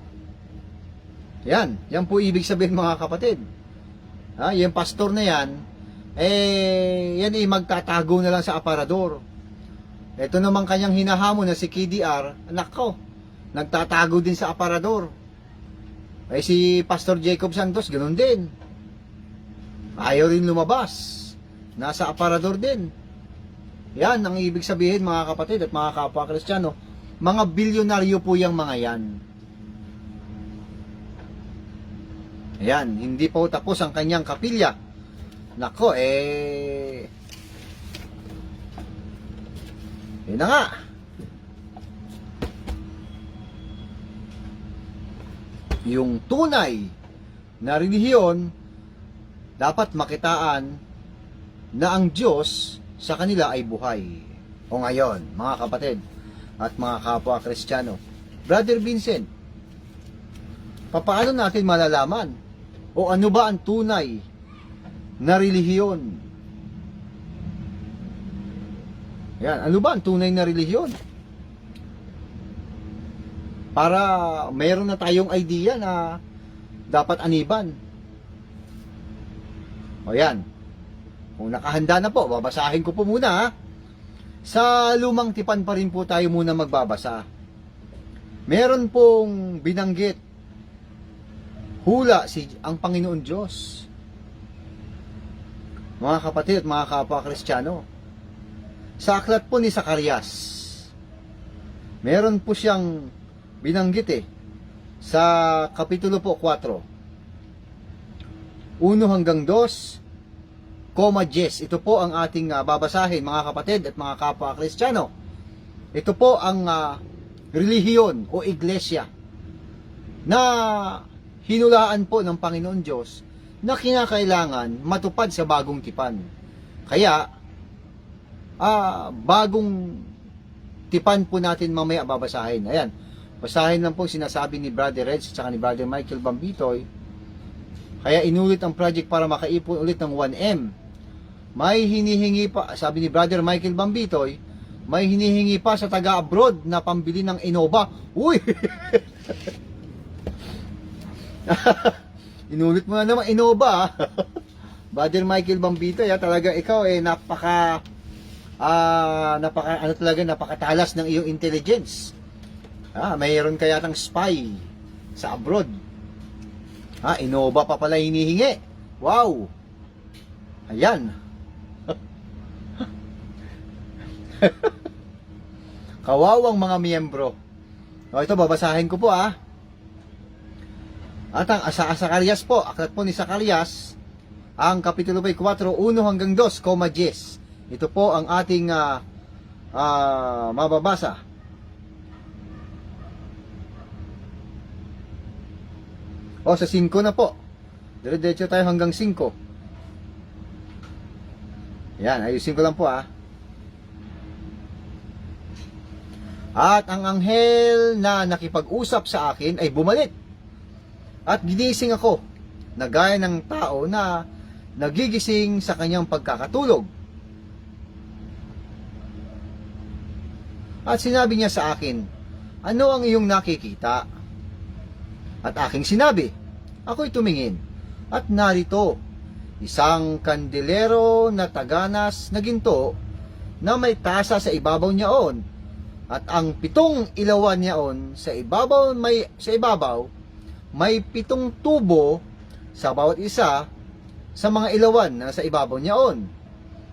Yan po ibig sabihin mga kapatid. Yung pastor na yan, yan magtatago na lang sa aparador. Ito naman kanyang hinahamon na si KDR, nako, nagtatago din sa aparador. Si Pastor Jacob Santos, ganoon din. Ayaw rin lumabas. Nasa aparador din. Yan ang ibig sabihin mga kapatid at mga kapwa Kristiyano. Mga bilyonaryo po yung mga yan. Ayan, hindi pa tapos ang kanyang kapilya. Nako, yun na nga. Yung tunay na relihiyon, dapat makitaan na ang Diyos sa kanila ay buhay. O ngayon, mga kapatid at mga kapwa Kristiyano, Brother Vincent, papaano natin malalaman o ano ba ang tunay na relihiyon? Yan, ano ba ang tunay na relihiyon? Para mayroon na tayong idea na dapat aniban. O yan. Kung nakahanda na po, babasahin ko po muna. Sa lumang tipan pa rin po tayo muna magbabasa. Meron pong binanggit hula ang Panginoon Diyos. Mga kapatid at mga kapwa Kristiyano, sa aklat po ni Zacarias, meron po siyang binanggit sa kapitulo po 4, 1 hanggang 2, 10. Ito po ang ating babasahin mga kapatid at mga kapwa Kristiyano. Ito po ang relihiyon o iglesia na hinulaan po ng Panginoon Diyos na kinakailangan matupad sa bagong tipan. Kaya, bagong tipan po natin mamaya babasahin. Ayan, basahin lang po sinasabi ni Brother Reds at ni Brother Michael Bambitoy. Kaya inulit ang project para makaipon ulit ng 1M. May hinihingi pa, sabi ni Brother Michael Bambitoy, may hinihingi pa sa taga-abroad na pambili ng Innova. Uy! Inulit mo na naman Innova. Brother Michael Bambitoy, talaga ikaw napakatalas ng iyong intelligence. Mayroon kaya tang spy sa abroad. Innova pa pala hinihingi. Wow! Ayan. Kawawang mga miyembro. Ito, babasahin ko po At ang Zacarias po, aklat po ni Zacarias, ang kapitulo 4, 1 hanggang 2, 10. Ito po ang ating mababasa. Sa 5 na po. Dire-diretso tayo hanggang 5. Yan, ayusin ko lang po At ang anghel na nakipag-usap sa akin ay bumalik. At ginising ako, na gaya ng tao na nagigising sa kanyang pagkakatulog. At sinabi niya sa akin, ano ang iyong nakikita? At aking sinabi, ako'y tumingin, at narito, isang kandelero na taganas na ginto na may tasa sa ibabaw niyaon, at ang 7 ilawan niyaon sa ibabaw may 7 tubo sa bawat isa sa mga ilawan na sa ibabaw niyaon,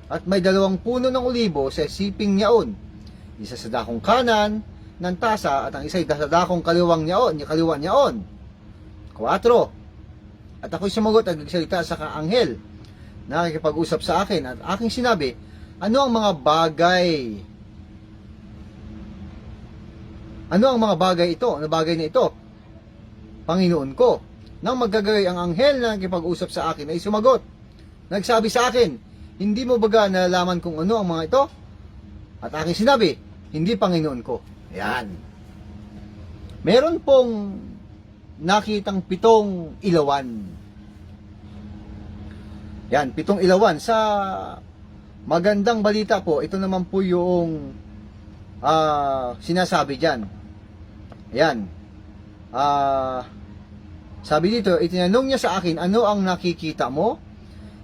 at may 2 puno ng olibo sa siping niyaon, isa sa dakong kanan ng tasa at ang isa sa dakong kaliwa niyaon. 4. At ako'y sumagot at nagsalita sa kaanghel na nakikipag-usap sa akin, at aking sinabi, ano ang mga bagay ito? Ano bagay na ito? Panginoon ko. Nang magagay ang anghel na nakikipag-usap sa akin ay sumagot. Nagsabi sa akin, hindi mo baga nalalaman kung ano ang mga ito? At aking sinabi, hindi Panginoon ko. Ayan. Meron pong nakitang 7 ilawan. Yan, 7 ilawan. Sa magandang balita po, ito naman po yung sinasabi dyan. Ayan. Sabi dito, itinanong niya sa akin, ano ang nakikita mo?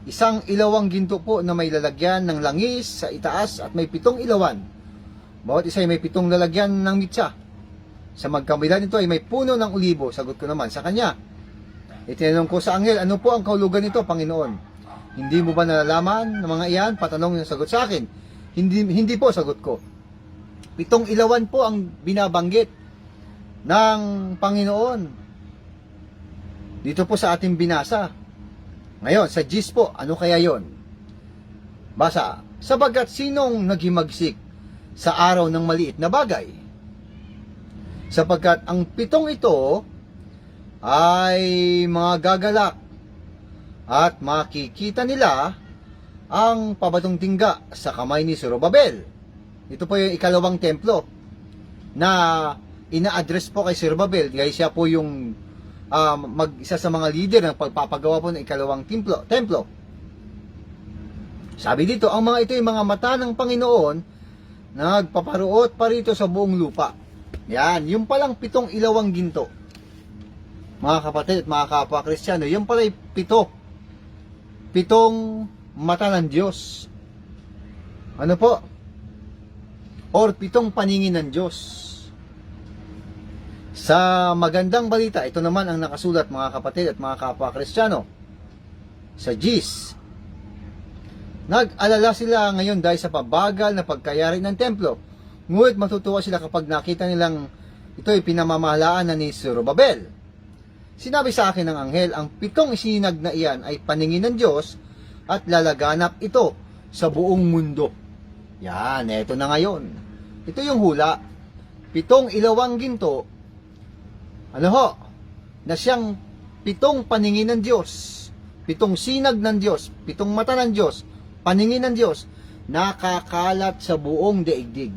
Isang ilawang ginto po na may lalagyan ng langis sa itaas at may 7 ilawan. Bawat isa ay may 7 lalagyan ng mitsa. Sa magkamila nito ay may puno ng ulibo. Sagot ko naman sa kanya. Itinanong ko sa anghel, ano po ang kahulugan nito, Panginoon? Hindi mo ba nalalaman ng mga iyan? Patanong niya, sagot sa akin. Hindi po, sagot ko. 7 ilawan po ang binabanggit ng Panginoon. Dito po sa ating binasa. Ngayon, sa GIS po, ano kaya yon? Basa, sabagat sinong naghimagsik sa araw ng maliit na bagay? Sapagkat ang 7 ito ay mga gagalak at makikita nila ang pabatong tingga sa kamay ni Zorobabel. Ito po yung ikalawang templo na ina-address po kay Zorobabel. Kaya siya po yung isa sa mga leader ng pagpapagawa po ng ikalawang templo. Sabi dito, ang mga ito ay mga mata ng Panginoon na nagpaparuot pa rito sa buong lupa. Yan, yung palang 7 ilawang ginto. Mga kapatid at mga kapwa Kristiyano, yung pala 7 mata ng Diyos. Ano po? Or 7 paningin ng Diyos. Sa magandang balita, ito naman ang nakasulat mga kapatid at mga kapwa Kristiyano. Sa GIS, nag-alala sila ngayon dahil sa pabagal na pagkayari ng templo. Ngunit matutuwa sila kapag nakita nilang ito'y pinamamahalaan na ni Zorobabel. Sinabi sa akin ng anghel, ang 7 isinag na iyan ay paningin ng Diyos at lalaganap ito sa buong mundo. Yan, eto na ngayon. Ito yung hula. 7 ilawang ginto, ano ho, na siyang 7 paningin ng Diyos, 7 sinag ng Diyos, 7 mata ng Diyos, paningin ng Diyos, nakakalat sa buong daigdig.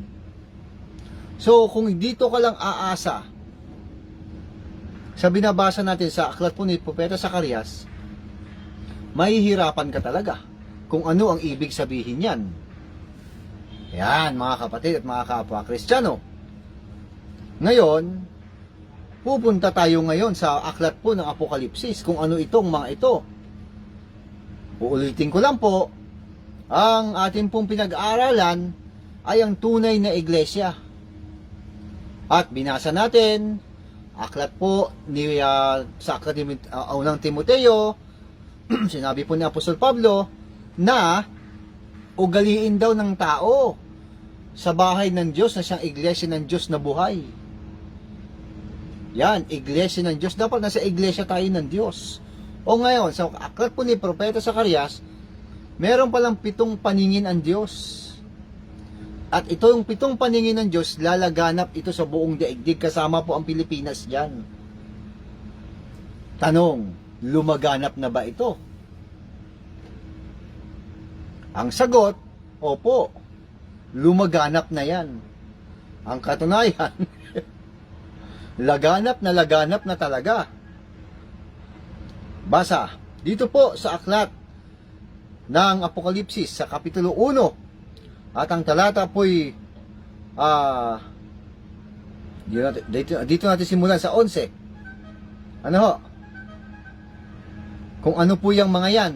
So, kung dito ka lang aasa, sa binabasa natin sa aklat po ni Propeta Zacarias, mahihirapan ka talaga kung ano ang ibig sabihin yan. Yan, mga kapatid at mga kapwa Kristiyano. Ngayon, pupunta tayo ngayon sa aklat po ng Apokalipsis kung ano itong mga ito. Uulitin ko lang po, ang ating pong pinag-aaralan ay ang tunay na iglesia. At binasa natin, aklat po ni, sa aklat ni unang Timoteo, sinabi po ni Apostol Pablo na ugaliin daw ng tao sa bahay ng Diyos na siyang iglesia ng Diyos na buhay. Yan, iglesia ng Diyos. Dapat nasa iglesia tayo ng Diyos. O ngayon, sa aklat po ni Propeta Zacarias, meron palang 7 paningin ang Diyos. At ito yung 7 paningin ng Diyos, lalaganap ito sa buong daigdig, kasama po ang Pilipinas dyan. Tanong, lumaganap na ba ito? Ang sagot, opo, lumaganap na yan. Ang katunayan, laganap na talaga. Basa, dito po sa aklat ng Apokalipsis sa Kapitulo 1 at ang talata po'y dito natin simulan sa 11. Ano ho? Kung ano po yung mga yan.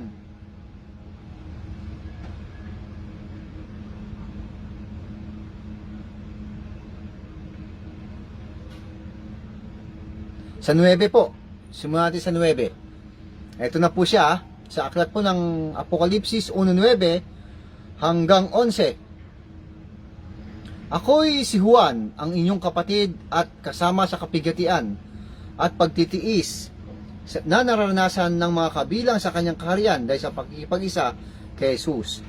Sa 9 po. Simulan natin sa 9. Ito na po siya. Sa aklat po ng Apokalipsis 1:9 hanggang 11. Ako'y si Juan, ang inyong kapatid at kasama sa kapigatian at pagtitiis na naranasan ng mga kabilang sa kanyang kaharian dahil sa pakikipag-isa kay Jesus.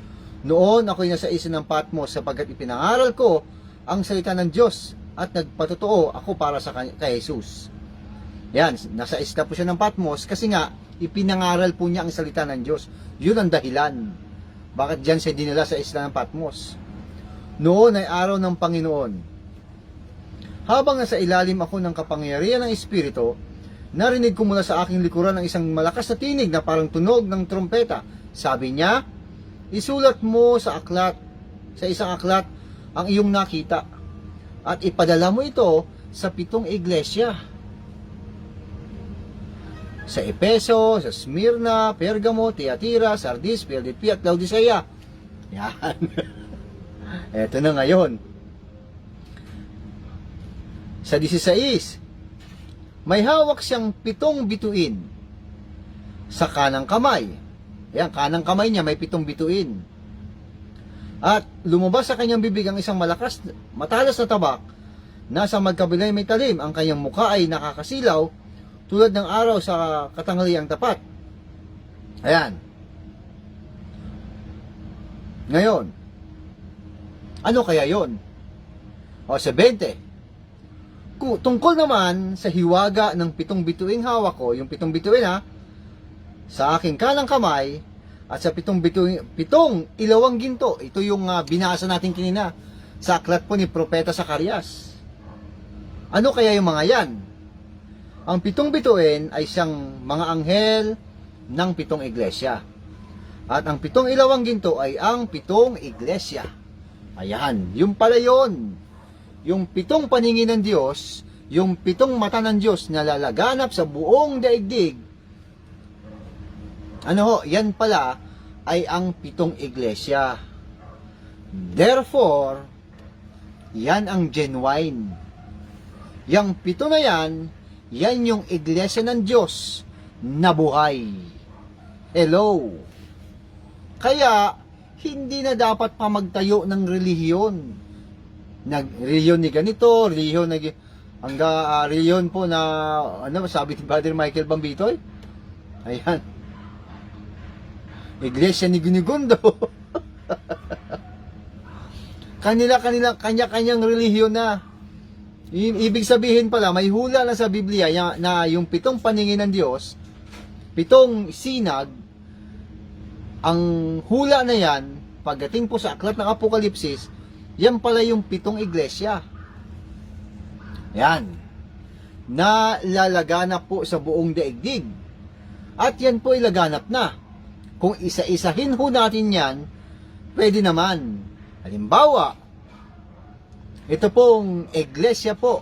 Noon ako'y nasa isla ng Patmos sapagkat ipinangaral ko ang salita ng Diyos at nagpatotoo ako para sa kay Jesus. Yan, nasa isla po siya ng Patmos kasi nga, ipinangaral po niya ang salita ng Diyos. Yun ang dahilan. Bakit diyan siya dinala sa isla ng Patmos? Noon ay araw ng Panginoon. Habang nasa ilalim ako ng kapangyarihan ng Espiritu, narinig ko mula sa aking likuran ang isang malakas na tinig na parang tunog ng trompeta. Sabi niya, isulat mo sa aklat, sa isang aklat, ang iyong nakita at ipadala mo ito sa 7 iglesia. Sa Epeso, sa Smyrna, Pergamo, Tiatira, Sardis, Philadelphia at Laodicea. Yan. Eto na ngayon. Sa 16, may hawak siyang 7 bituin sa kanang kamay. Ayan, kanang kamay niya may 7 bituin. At lumabas sa kanyang bibig ang isang matalas na tabak. Nasa magkabilay may talim. Ang kanyang mukha ay nakakasilaw tulad ng araw sa katanghaliang tapat. Ayan. Ngayon, ano kaya yon? O sa 20. Tungkol naman sa hiwaga ng 7 bituing hawak ko, yung 7 bituin sa aking kanang kamay, at sa 7 ilawang ginto. Ito yung binasa natin kanina sa aklat po ni Propeta Zacarias. Ano kaya yung mga yan? Ang 7 bituin ay siyang mga anghel ng 7 iglesia. At ang 7 ilawang ginto ay ang 7 iglesia. Ayan, yung pala yun. Yung 7 paningin ng Diyos, yung 7 mata ng Diyos na lalaganap sa buong daigdig. Ano ho, yan pala ay ang 7 iglesia. Therefore, yan ang genuine. Yang 7 na yan yung iglesia ng Diyos na buhay. Hello. Kaya, hindi na dapat pa magtayo ng relihiyon. Relihiyon ni ganito, relihiyon na relihiyon po na sabi ni Brother Michael Bambitoy. Ayan. Iglesia ni Gunigundo. Kanya-kanyang relihiyon na. Ibig sabihin pala, may hula na sa Biblia na yung 7 paningin ng Diyos, 7 sinag, ang hula na yan, pagdating po sa aklat ng Apokalipsis, yan pala yung 7 iglesia. Yan. Na lalaganap po sa buong daigdig. At yan po ilaganap na. Kung isa-isahin ho natin yan, pwede naman. Halimbawa, ito pong iglesia po.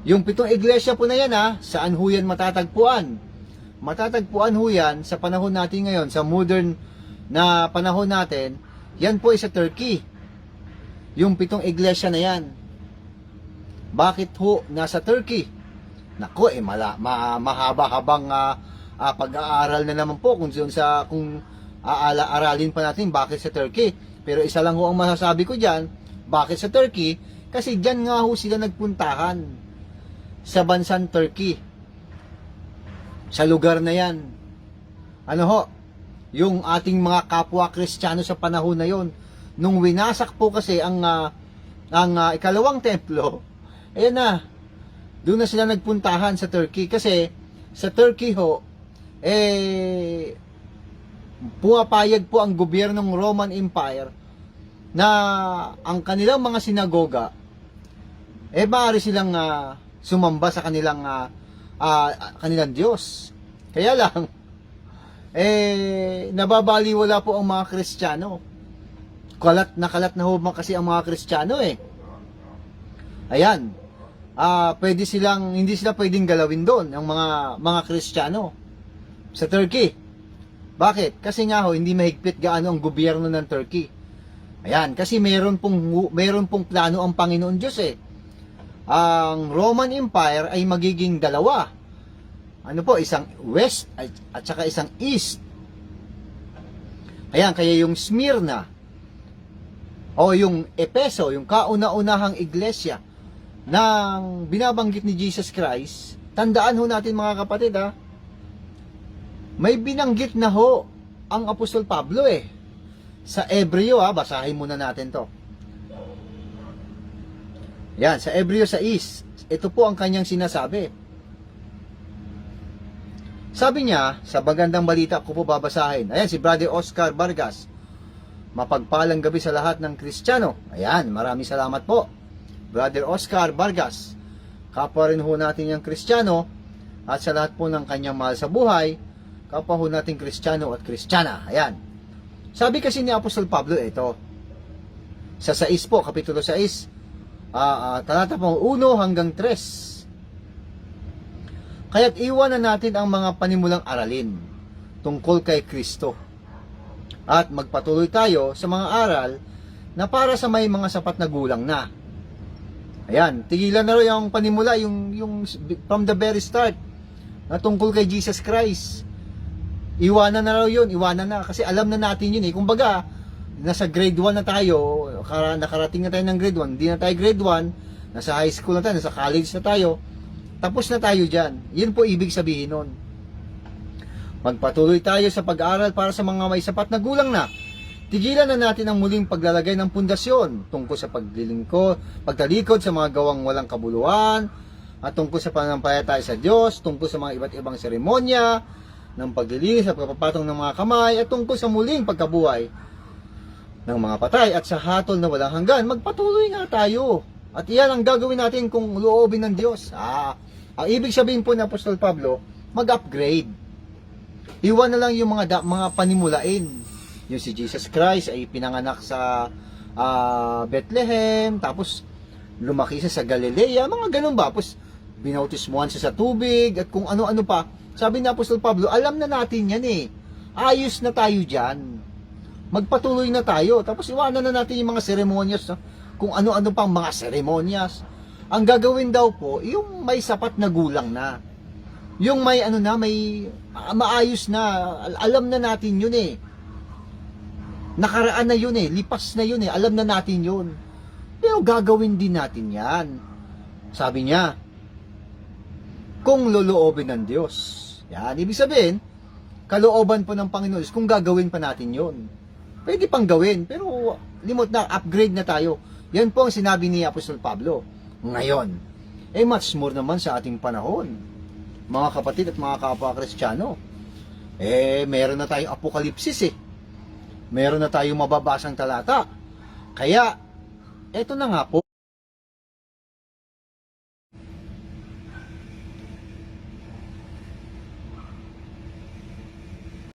Yung 7 iglesia po na yan saan ho yan matatagpuan? Matatagpuan ho yan sa panahon natin ngayon, sa modern na panahon natin, yan po ay sa Turkey. Yung 7 iglesia na yan. Bakit ho nasa Turkey? Nako, mahaba-habang pag-aaral na naman po kung aralin pa natin bakit sa Turkey. Pero isa lang ho ang masasabi ko dyan, bakit sa Turkey? Kasi dyan nga ho sila nagpuntahan sa bansang Turkey. Sa lugar na yan. Ano ho? Yung ating mga kapwa Kristiyano sa panahon na yon, nung winasak po kasi ang ikalawang templo, ayan na, doon na sila nagpuntahan sa Turkey. Kasi sa Turkey ho, pumapayag po ang gobyernong Roman Empire na ang kanilang mga sinagoga, maaari silang sumamba sa kanilang Diyos. Kaya lang, nababaliwala po ang mga Kristiyano. Kalat na ho kasi ang mga Kristiyano Ayan. Hindi sila pwedeng galawin doon ang mga Kristiyano sa Turkey. Bakit? Kasi nga ho, hindi mahigpit gaano ang gobyerno ng Turkey. Ayan, kasi meron pong plano ang Panginoon Diyos Ang Roman Empire ay magiging dalawa. Ano po, isang west at saka isang east. Ayan, kaya yung Smyrna o yung Epeso, yung kauna-unahang iglesia ng binabanggit ni Jesus Christ, tandaan ho natin mga kapatid may binanggit na ho ang Apostol Pablo sa Hebreo basahin muna natin to. Yan, sa Hebreo 6, ito po ang kanyang sinasabi. Sabi niya, sa magandang balita ko po babasahin. Ayan, si Brother Oscar Vargas. Mapagpalang gabi sa lahat ng Kristiyano. Ayan, maraming salamat po. Brother Oscar Vargas. Kapwa rin ho natin yung Kristiyano at sa lahat po ng kanyang mahal sa buhay, kapwa ho natin Kristiyano at Kristiyana. Ayan. Sabi kasi ni Apostol Pablo ito, sa 6 po, kapitulo 6, talata po 1 hanggang 3. Kaya't iwanan natin ang mga panimulang aralin tungkol kay Kristo at magpatuloy tayo sa mga aral na para sa may mga sapat na gulang na. Ayan, tigilan na rin yung panimula, yung from the very start na tungkol kay Jesus Christ. Iwanan na raw yun, iwanan na kasi alam na natin yun eh. Kumbaga, nasa grade 1 na tayo, nakarating na tayo ng grade 1, hindi na tayo grade 1, nasa high school na tayo, nasa college na tayo, tapos na tayo dyan. Yun po ibig sabihin nun. Magpatuloy tayo sa pag-aaral para sa mga may sapat na gulang na. Tigilan na natin ang muling paglalagay ng pundasyon tungkol sa pagtalikod sa mga gawang walang kabuluhan, at tungkol sa pananampalataya sa Diyos, tungkol sa mga iba't ibang seremonya, ng paglilinis at pagpapatong ng mga kamay, at tungkol sa muling pagkabuhay ng mga patay at sa hatol na walang hanggan. Magpatuloy nga tayo. At iyan ang gagawin natin kung loobin ng Diyos. Ang ibig sabihin po ng Apostol Pablo, mag-upgrade. Iwan na lang yung mga panimulain. Yung si Jesus Christ ay pinanganak sa Bethlehem, tapos lumaki siya sa Galilea, mga ganun ba? Tapos binautismuhan siya sa tubig at kung ano-ano pa. Sabi ni Apostol Pablo, alam na natin yan eh. Ayos na tayo dyan. Magpatuloy na tayo. Tapos iwanan na natin yung mga seremonyas, kung ano-ano pang mga seremonyas. Ang gagawin daw po, yung may sapat na gulang na. Yung may may maayos na. Alam na natin yun eh. Nakaraan na yun eh. Lipas na yun eh. Alam na natin yun. Pero gagawin din natin yan. Sabi niya, kung loloobin ng Diyos. Yan, ibig sabihin, kalooban po ng Panginoon is kung gagawin pa natin yun. Pwede pang gawin, pero limot na, upgrade na tayo. Yan po ang sinabi ni Apostol Pablo. Ngayon, much more naman sa ating panahon, mga kapatid at mga kapwa-Kristiyano. Meron na tayong apokalipsis eh. Meron na tayong mababasang talata. Kaya, eto na nga po,